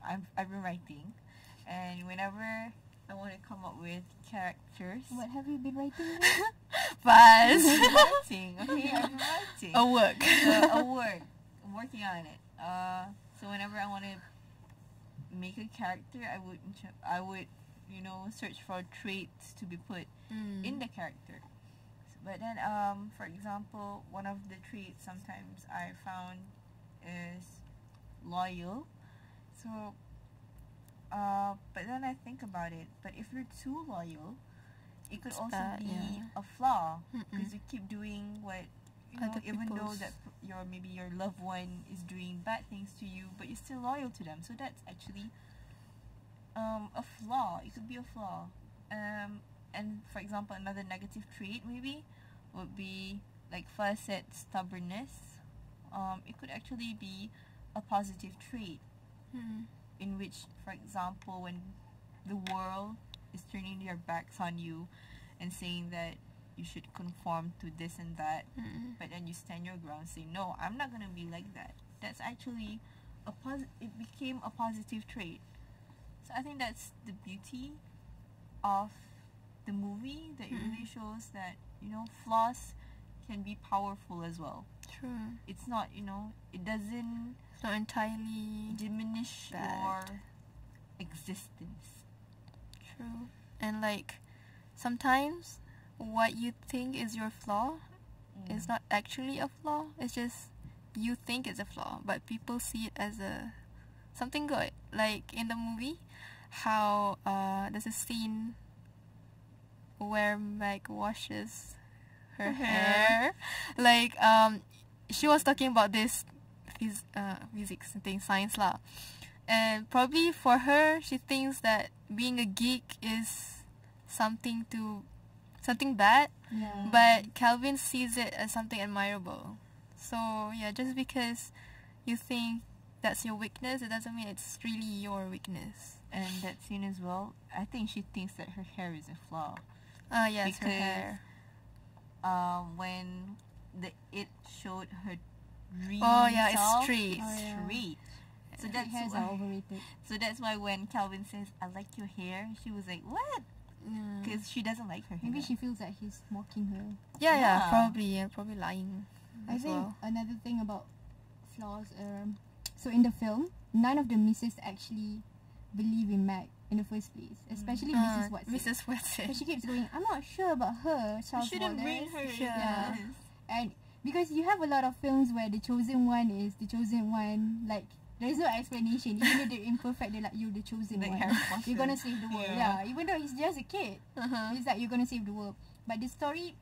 I've been writing, and whenever I want to come up with characters. What have you been writing? Buzz. I've been writing. Okay, I've been writing. A work. A work. I'm working on it. So whenever I want to make a character, I would search for traits to be put in the character. But then, for example, one of the traits sometimes I found is loyal. So, but then I think about it. But if you're too loyal, it could also be a flaw, because you keep doing what even though that maybe your loved one is doing bad things to you, but you're still loyal to them. So that's actually a flaw. It could be a flaw. And for example, another negative trait maybe would be, like first said, stubbornness. It could actually be a positive trait, in which, for example, when the world is turning their backs on you and saying that you should conform to this and that, but then you stand your ground, say, no, I'm not gonna be like that. That's actually it became a positive trait. So I think that's the beauty of the movie, that it really shows that flaws can be powerful as well. True. It's not it doesn't Not entirely diminish bad. your existence. True. And like sometimes what you think is your flaw is not actually a flaw. It's just you think it's a flaw, but people see it as something good. Like in the movie, how there's a scene where Meg washes her hair. Like she was talking about this physics thing, science lah. And probably for her, she thinks that being a geek is something bad. Yeah. But Calvin sees it as something admirable. So yeah, just because you think that's your weakness, it doesn't mean it's really your weakness. And that scene as well, I think she thinks that her hair is a flaw. Yes, her hair. When it showed her really it's straight. straight. So Her that's hairs are overrated. So that's why when Calvin says, "I like your hair," she was like, "What?" Because she doesn't like her hair. Maybe she feels that he's mocking her. Yeah, probably lying. I as think well. another thing about flaws, so in the film, none of the misses actually believe in Meg in the first place, especially Mrs. Watson. Mrs. Watson. So she keeps going, I'm not sure about her, Charles shouldn't Wallace. bring her. Yeah. And because you have a lot of films where the chosen one is the chosen one, like there's no explanation. Even though they're imperfect, they're like, you're the chosen Like one. Harry Potter. You're gonna save the world. Yeah. Even though he's just a kid. It's like, you're gonna save the world. But the story,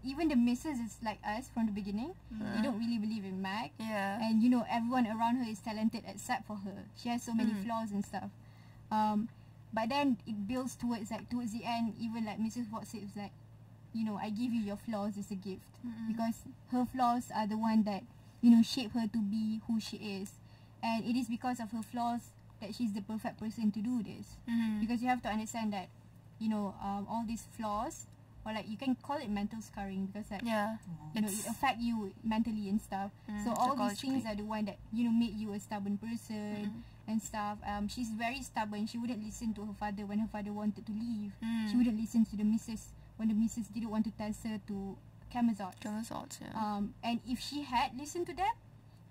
even the missus is like us from the beginning. They don't really believe in Meg. Yeah. And everyone around her is talented except for her. She has so many flaws and stuff. But then it builds towards the end, even like Mrs. Watts says like, I give you your flaws as a gift. Because her flaws are the one that, shape her to be who she is. And it is because of her flaws that she's the perfect person to do this. Because you have to understand that, all these flaws, or like you can call it mental scarring, because like, it affect you mentally and stuff. So all these things are the one that, make you a stubborn person and stuff. She's very stubborn. She wouldn't listen to her father when her father wanted to leave. She wouldn't listen to the missus when the missus didn't want to tell her to Camazot. And if she had listened to them,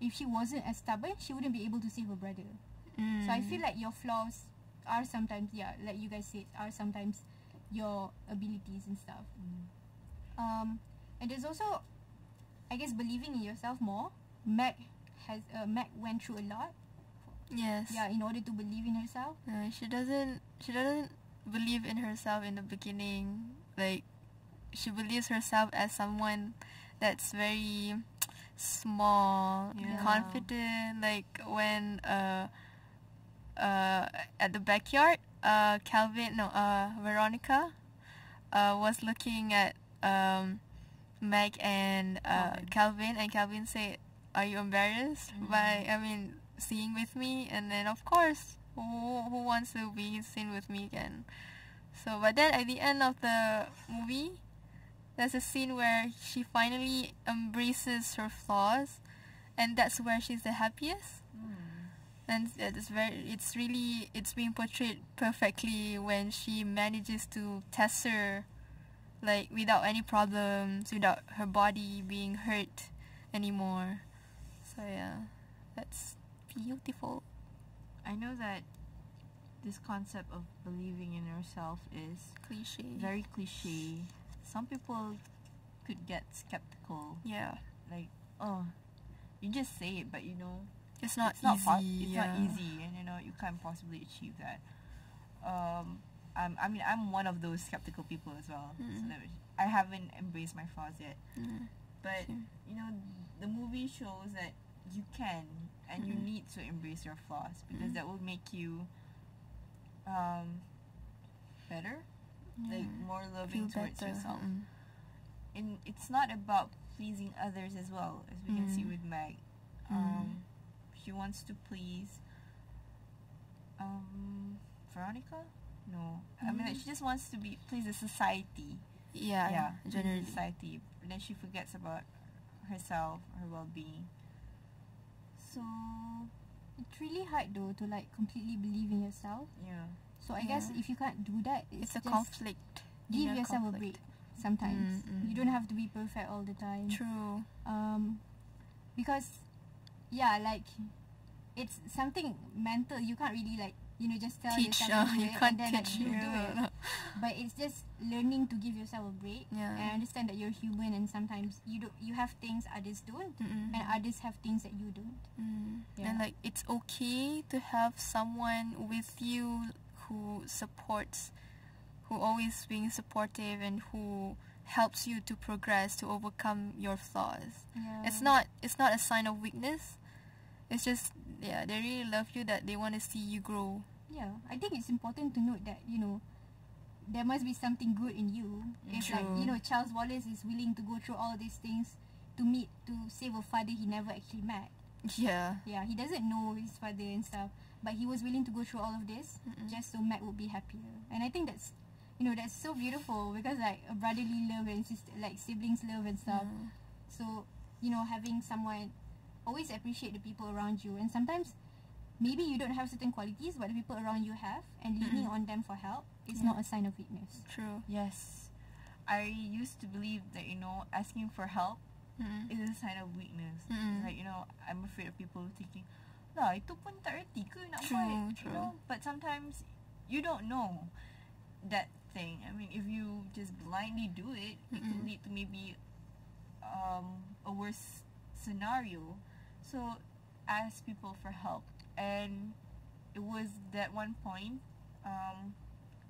if she wasn't as stubborn, she wouldn't be able to save her brother. So I feel like your flaws are sometimes, like you guys said, are sometimes your abilities and stuff. And there's also, I guess, believing in yourself more. Meg went through a lot. Yes. Yeah, in order to believe in herself. She doesn't believe in herself in the beginning. Like, she believes herself as someone that's very small, confident. Like when at the backyard, Veronica was looking at Meg and Calvin, and Calvin said, "Are you embarrassed by seeing with me?" And then of course, who wants to be seen with me again? So, but then at the end of the movie, there's a scene where she finally embraces her flaws, and that's where she's the happiest. And it's being portrayed perfectly when she manages to test her, like, without any problems, without her body being hurt anymore. So yeah, that's beautiful. I know that this concept of believing in yourself is very cliche. Some people could get skeptical. Yeah. Like, oh, you just say it, but it's not easy. It's not easy, and you can't possibly achieve that. I'm one of those skeptical people as well. So I haven't embraced my flaws yet. But the movie shows that you can, and you need to embrace your flaws, because that will make you better, like more loving towards yourself. And it's not about pleasing others as well, as we can see with Meg. She wants to please Veronica? No. Like, she just wants to please the society. Generally. Society. And then she forgets about herself, her well-being. So it's really hard though to like completely believe in yourself. So I guess if you can't do that, it's a conflict. Give yourself a break sometimes. You don't have to be perfect all the time. True. Because like it's something mental. You can't really like just tell yourself to do it and then like you do it. But it's just learning to give yourself a break. And understand that you're human, and sometimes you have things others don't, and others have things that you don't. And like it's okay to have someone with you who always being supportive, and who helps you to progress, to overcome your flaws. It's not a sign of weakness. It's just they really love you, that they want to see you grow. I think it's important to note that there must be something good in you. If like Charles Wallace is willing to go through all these things to save a father he never actually met. He doesn't know his father and stuff, but he was willing to go through all of this just so Matt would be happier. And I think that's that's so beautiful, because like a brotherly love and siblings love and stuff. So having someone always appreciate the people around you, and sometimes maybe you don't have certain qualities but the people around you have, and leaning on them for help is not a sign of weakness. True. Yes, I used to believe that asking for help is a sign of weakness. Like I'm afraid of people thinking, lah, itu pun tak reti ke nak buat. But sometimes you don't know that thing. If you just blindly do it, it could lead to maybe a worse scenario. So ask people for help. And it was that one point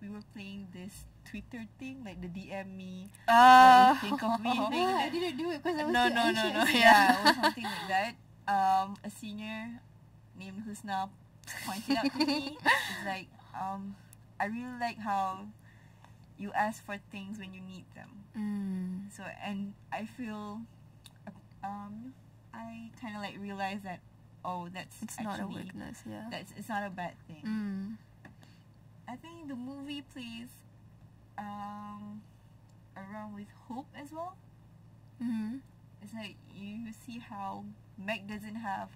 we were playing this Twitter thing, like the DM me what you think of me thing. I didn't do it because I was No, too no, anxious. no. Yeah, or something like that. A senior named Husna pointed out to me. It's like, I really like how you ask for things when you need them. So, and I feel, I kind of like realize that, it's Not a actually, weakness, yeah. it's not a bad thing. I think the movie plays around with hope as well. It's like you see how Meg doesn't have,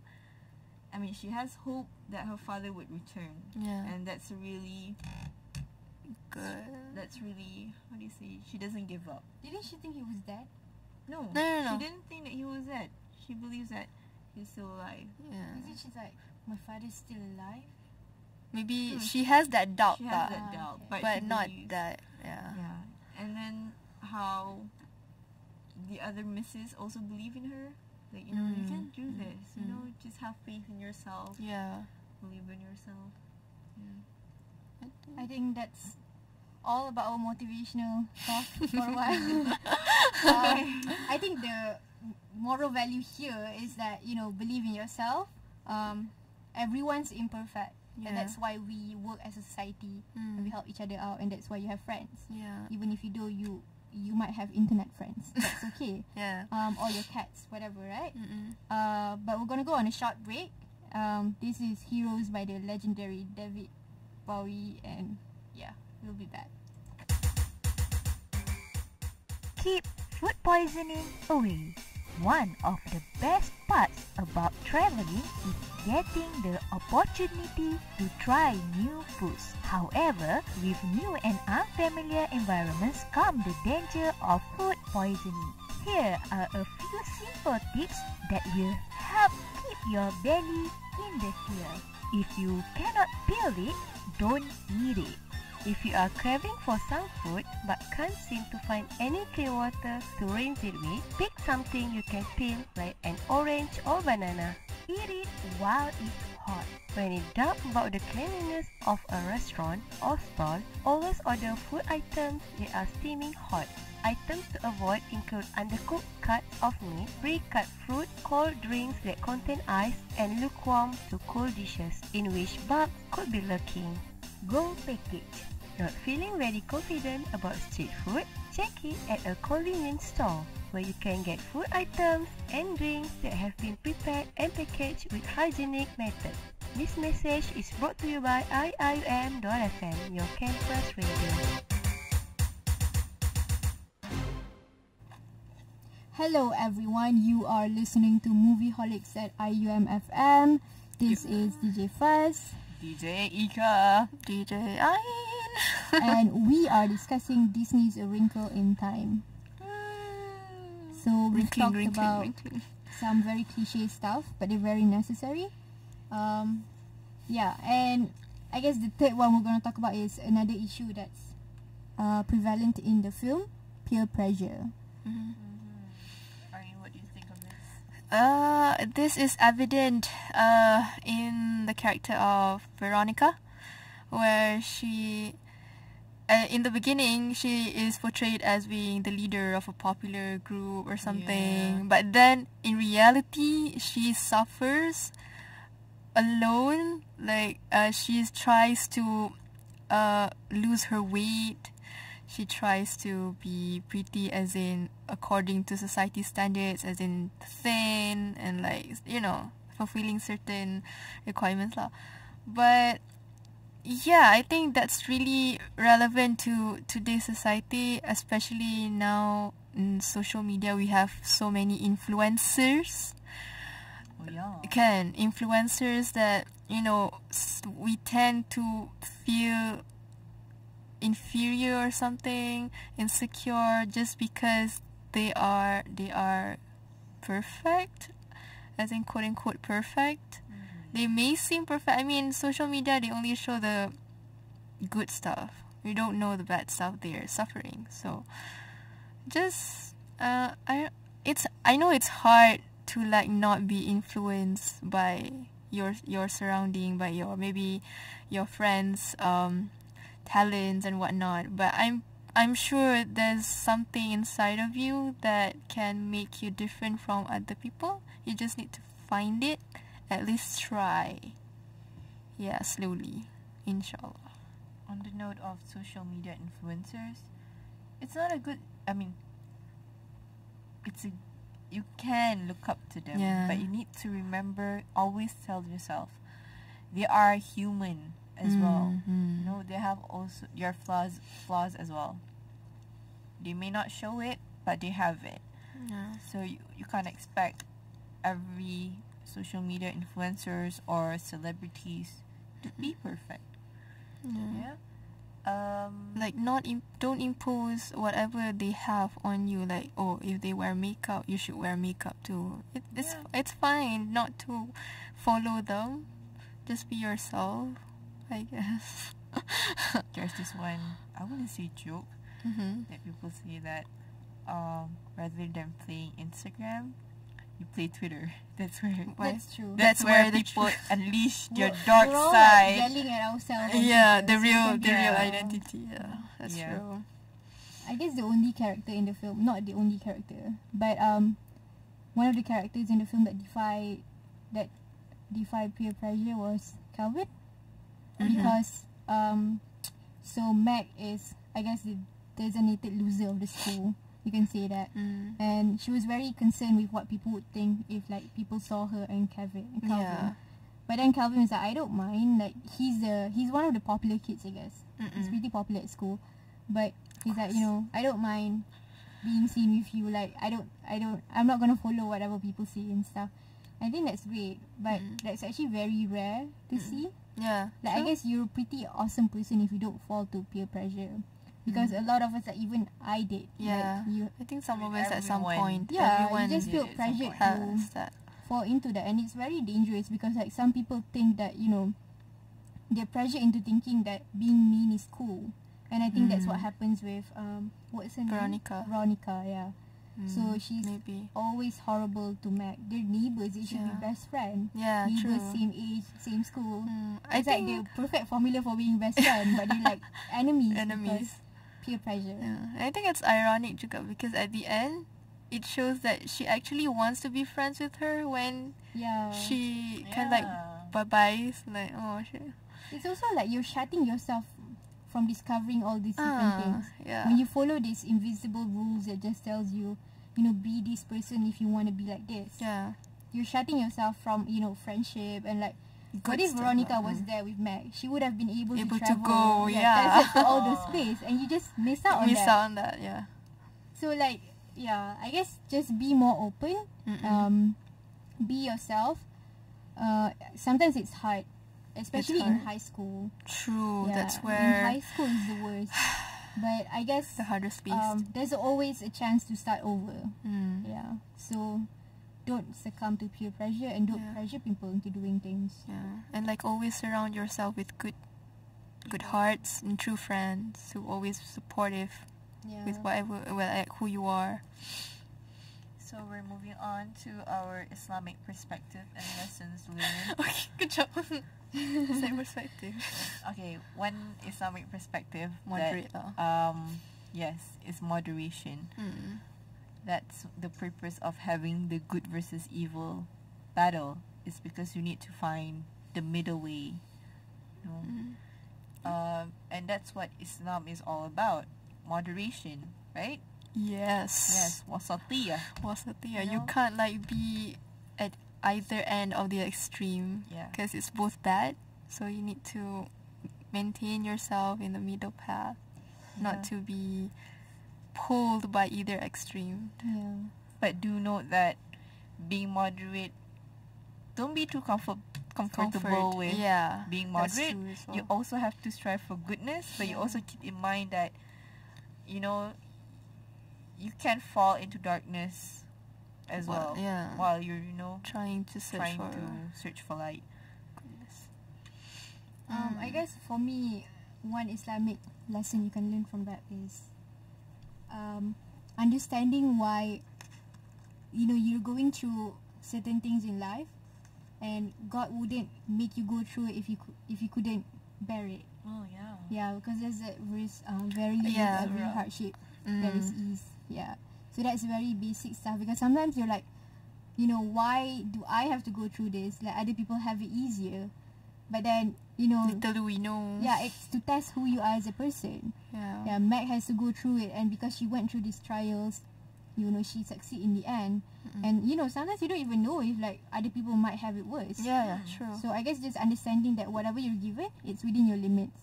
she has hope that her father would return. Yeah. And that's really Good. That's really, how do you say, she doesn't give up. Didn't she think he was dead? No. No. She didn't think that he was dead. She believes that he's still alive. Yeah. Isn't she's like, my father's still alive? Maybe she has that doubt, She has that doubt, okay. but she not believes. that. Yeah. Yeah. And then how the other misses also believe in her. Like, you can do this. Just have faith in yourself. Yeah. Believe in yourself. Yeah. I think that's all about our motivational talk for a while. I think the moral value here is that, believe in yourself. Everyone's imperfect. Yeah. And that's why we work as a society and we help each other out, and that's why you have friends. Yeah. Even if you do, you might have internet friends. That's okay. Yeah. Or your cats, whatever, right? But we're gonna go on a short break. This is Heroes by the legendary David Bowie, and we'll be back. Keep food poisoning away. One of the best parts about traveling is getting the opportunity to try new foods. However, with new and unfamiliar environments come the danger of food poisoning. Here are a few simple tips that will help keep your belly in the clear. If you cannot peel it, don't eat it. If you are craving for some food but can't seem to find any clean water to rinse it with, pick something you can peel like an orange or banana. Eat it while it's hot. When in doubt about the cleanliness of a restaurant or stall, always order food items that are steaming hot. Items to avoid include undercooked cuts of meat, pre-cut fruit, cold drinks that contain ice, and lukewarm to cool dishes in which bugs could be lurking. Go package. Not feeling very confident about street food? Check it at a convenience store where you can get food items and drinks that have been prepared and packaged with hygienic methods. This message is brought to you by IIUM.FM, your campus radio. Hello everyone, you are listening to MOVIEHOLICS at IUM.FM. This is DJ Fuzz. DJ Ika. DJ Ain. And we are discussing Disney's A Wrinkle in Time. So we've talked about some very cliche stuff, but they're very necessary. And I guess the third one we're going to talk about is another issue that's prevalent in the film, peer pressure. Arian, what do you think of this? This is evident in the character of Veronica, where she, in the beginning, she is portrayed as being the leader of a popular group or something. But then, in reality, she suffers alone. Like, she tries to lose her weight. She tries to be pretty, as in according to society standards, as in thin and like, fulfilling certain requirements lah. But yeah, I think that's really relevant to today's society, especially now in social media. We have so many influencers. Oh yeah. Influencers that, we tend to feel inferior or something, insecure, just because they are perfect, as in quote unquote perfect. They may seem perfect. I mean, social media, they only show the good stuff. We don't know the bad stuff they're suffering. So just I know it's hard to like not be influenced by your surrounding, by maybe your friends talents and whatnot, but I'm I'm sure there's something inside of you that can make you different from other people. You just need to find it, at least try. Yeah, slowly, inshallah. On the note of social media influencers, it's not a good, I mean, you can look up to them, but you need to remember, always tell yourself, they are human as well. You know, they have also your flaws as well. They may not show it, but they have it. So you can't expect every social media influencers or celebrities to be perfect. Like don't impose whatever they have on you. Like, oh, if they wear makeup, you should wear makeup too. It's fine not to follow them. Just be yourself, I guess. There's this one, I wouldn't say joke, that people say that rather than playing Instagram, you play Twitter. That's where That's true. That's where people unleash their dark we're all side. Like yelling at ourselves. Yeah, on the Twitter. real identity. Yeah, that's Yeah. true. I guess the only character in the film, not the only character, but one of the characters in the film that defy peer pressure was Calvin, because so Meg is, I guess, the designated loser of the school. You can say that, and she was very concerned with what people would think if like people saw her and Calvin. Yeah. But then Calvin was like, I don't mind. Like he's one of the popular kids, I guess. He's pretty popular at school, but he's like, I don't mind being seen with you. Like I'm not gonna follow whatever people say and stuff. I think that's great, but that's actually very rare to see. Yeah. Like I guess you're a pretty awesome person if you don't fall to peer pressure. Because a lot of us, like even I did. Yeah. Like, I think some of us at some Everyone. point. Yeah, Everyone you just feel did at some pressured point. to has that. fall into that, and it's very dangerous because like some people think that they're pressured into thinking that being mean is cool, and I think that's what happens with what's her name? Veronica, yeah. So she's maybe always horrible to Mac. They're neighbors. They should be best friends. Yeah, Neighbors, true. same age, same school. I It's like think the perfect formula for being best friend, but they're like enemies. enemies. Because peer pressure. Yeah. I think it's ironic juga because at the end, it shows that she actually wants to be friends with her when Yeah. she kind of like bye-byes. Like, oh shit. It's also like you're shutting yourself from discovering all these different things. Yeah. When you follow these invisible rules that just tells you, be this person if you want to be like this. Yeah. You're shutting yourself from, friendship and like. What Good if stuff, Veronica was there with Meg? She would have been able to to travel. go, That's to all the space, and you just miss out on Miss that. out on that, yeah. So like, yeah, I guess just be more open. Be yourself. Sometimes it's hard, especially in high school. True, Yeah, that's where in high school is the worst. But I guess the hardest piece. there's always a chance to start over. Mm. Yeah. So don't succumb to peer pressure and don't pressure people into doing things. Yeah, and like always surround yourself with good hearts and true friends who always supportive with whatever, like who you are. So we're moving on to our Islamic perspective and lessons learned. Okay, good job. Same perspective. Okay, one Islamic perspective Moderate that, yes, is moderation. That's the purpose of having the good versus evil battle, is because you need to find the middle way. And that's what Islam is all about, moderation, right? Yes. Wasatiyah. Wasatiyah. You can't like be at either end of the extreme. Yeah. Because it's both bad. So you need to maintain yourself in the middle path, not to be pulled by either extreme. Yeah. But do note that being moderate, don't be too comfortable with being moderate. You also have to strive for goodness, but you also keep in mind that you can fall into darkness as well. Yeah. While you're trying to search for light. Goodness. I guess for me, one Islamic lesson you can learn from that is understanding why you're going through certain things in life, and God wouldn't make you go through it if you couldn't bear it. Oh yeah. Yeah, because there's a very Yeah. every hardship there is ease. Yeah, so that's very basic stuff, because sometimes you're like, you know, why do I have to go through this? Like other people have it easier, but then you know, Little do we know. yeah, it's to test who you are as a person. Yeah, Meg has to go through it, and because she went through these trials, you know, she succeed in the end. And you know, sometimes you don't even know if like other people might have it worse. Yeah, true. So I guess just understanding that whatever you're given, it's within your limits.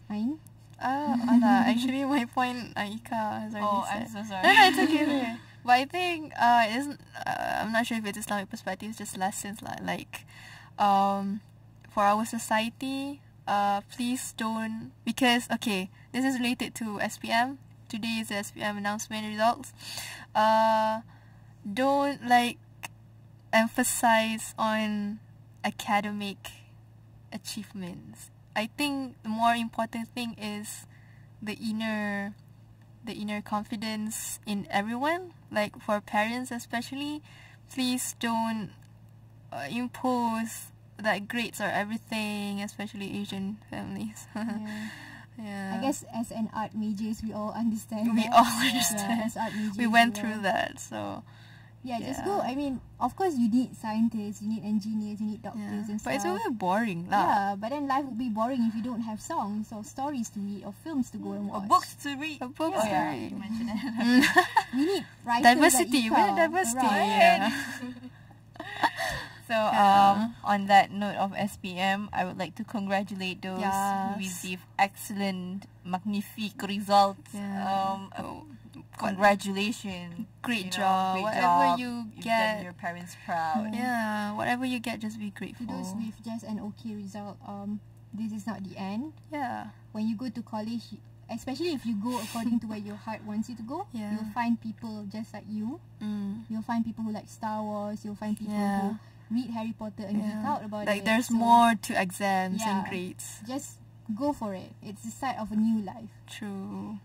Fine. Actually, my point, Ika has already Oh, said. I'm so sorry. No, it's okay. But I think I'm not sure if it's Islamic perspective. It's just lessons like, for our society, please don't, because okay, this is related to SPM. Today is the SPM announcement results. Don't like emphasize on academic achievements. I think the more important thing is the inner confidence in everyone. Like for parents especially, please don't impose that grades are everything, especially Asian families. Yeah. I guess as an art majors, we all understand. We that. all understand. Yeah, as art majors, We went through that, so yeah, just go. I mean, of course, you need scientists, you need engineers, you need doctors and but stuff. it's really boring lah. Yeah, but then life would be boring if you don't have songs or stories to read or films to go and Or watch. books to read. A book Oh yeah, story. you mentioned that. We need writers Diversity, like we Ika need diversity. around. Yeah. So on that note of SPM, I would like to congratulate those who received excellent, magnifique results. Congratulations. Great You know, job. great Whatever job. you You've get. done your parents proud. Yeah, whatever you get, just be To grateful. those with just an okay result, this is not the end. Yeah. When you go to college, especially if you go according to where your heart wants you to go, Yeah. you'll find people just like you. You'll find people who like Star Wars. You'll find people who read Harry Potter and geek out about it. Like there's So more to exams and yeah. grades. Just go for it. It's the start of a new life. True.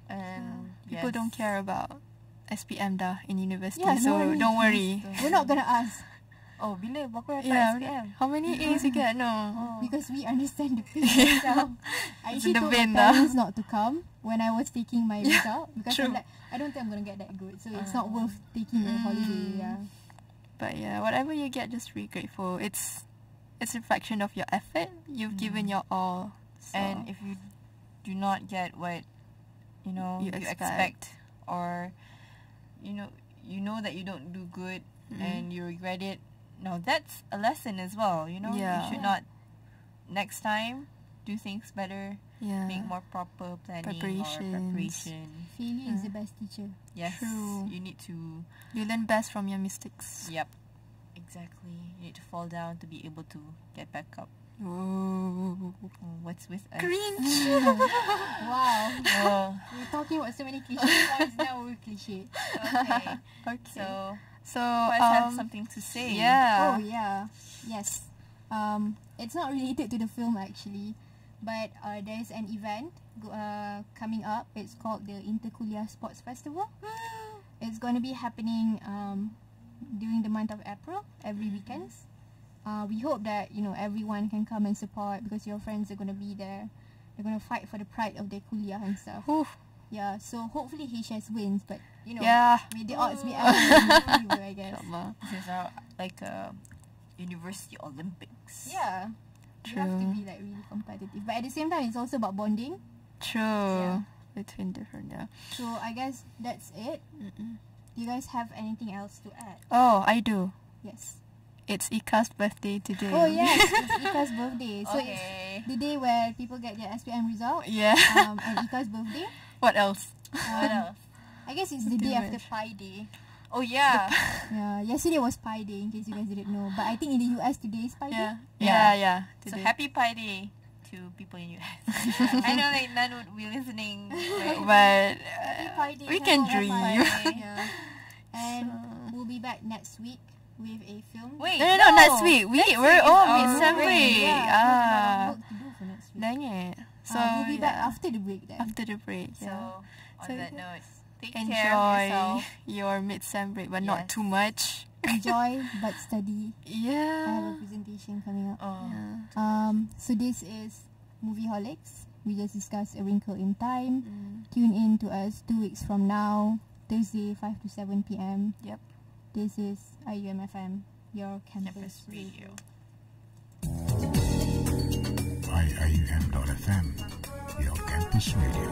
And People don't care about SPM dah in university, Yeah, so no worries. don't worry. We're not gonna ask Oh, bila berapa dapat Yeah, SPM? how many A's you get? No. because we understand the pain itself. I It's actually the told my pain dah. parents not to come when I was taking my result because true. I'm like, I don't think I'm gonna get that good, so it's not worth taking a holiday. Yeah. But yeah, whatever you get, just be grateful. It's a reflection of your effort. You've given your all. So. And if you do not get what you You expect, or you know that you don't do good and you regret it, no, that's a lesson as well. You know, you should not next time do things better. Make more proper planning or preparation. Failure is the best teacher. Yes, True. you need to. You learn best from your mistakes. Yep, exactly. You need to fall down to be able to get back up. Ooh. Oh, what's with us? Cringe. Wow. Oh, We're talking about so many cliche points now. We're cliche. okay. Okay. So, So let's have something to say. yeah. Oh yeah. Yes. It's not related to the film actually, but there's an event coming up. It's called the Interkuliah Sports Festival. It's going to be happening during the month of April, every weekends. We hope that everyone can come and support because your friends are going to be there. They're going to fight for the pride of their kuliah and stuff. Whew. Yeah, so hopefully HS wins, but Yeah. may the odds be ever in favor, I guess. Inshallah. This is like a University Olympics. Yeah. You have to True. be like really competitive. But at the same time, it's also about bonding. True. Between different, So I guess that's it. Do you guys have anything else to add? Oh, I do. Yes. It's Ika's birthday today. Oh yes, it's Ika's birthday. So Okay. it's the day where people get their SPM result. Yeah. And Ika's birthday. What else? What else? I guess it's the day after Pi Day. Oh yeah. Yeah, yesterday was Pi Day in case you guys didn't know. But I think in the US today is Pi Day. Yeah. So Today. happy Pi Day to people in US. I know like none would be listening. But Happy Pi Day. we can Happy dream. Pi Day. Yeah. And we'll be back next week with a film. Wait, No, next week. We're week is mid-sem our break. break. Yeah, there's a lot of work to do for next week. Dang it. So we'll be back yeah. after the break then. After the break. So Yeah. on So that note, take care of Enjoy yourself. your mid-sem break, but not Yes. too much. enjoy but study. I have a Yeah. presentation coming up. Oh. Yeah. So this is MOVIEHOLIcs. We just discussed A Wrinkle in Time. Mm. Tune in to us 2 weeks from now, Thursday 5 to 7 p.m. Yep. This is IUMFM, your campus Campus radio. Radio. IIUM.FM, your campus radio.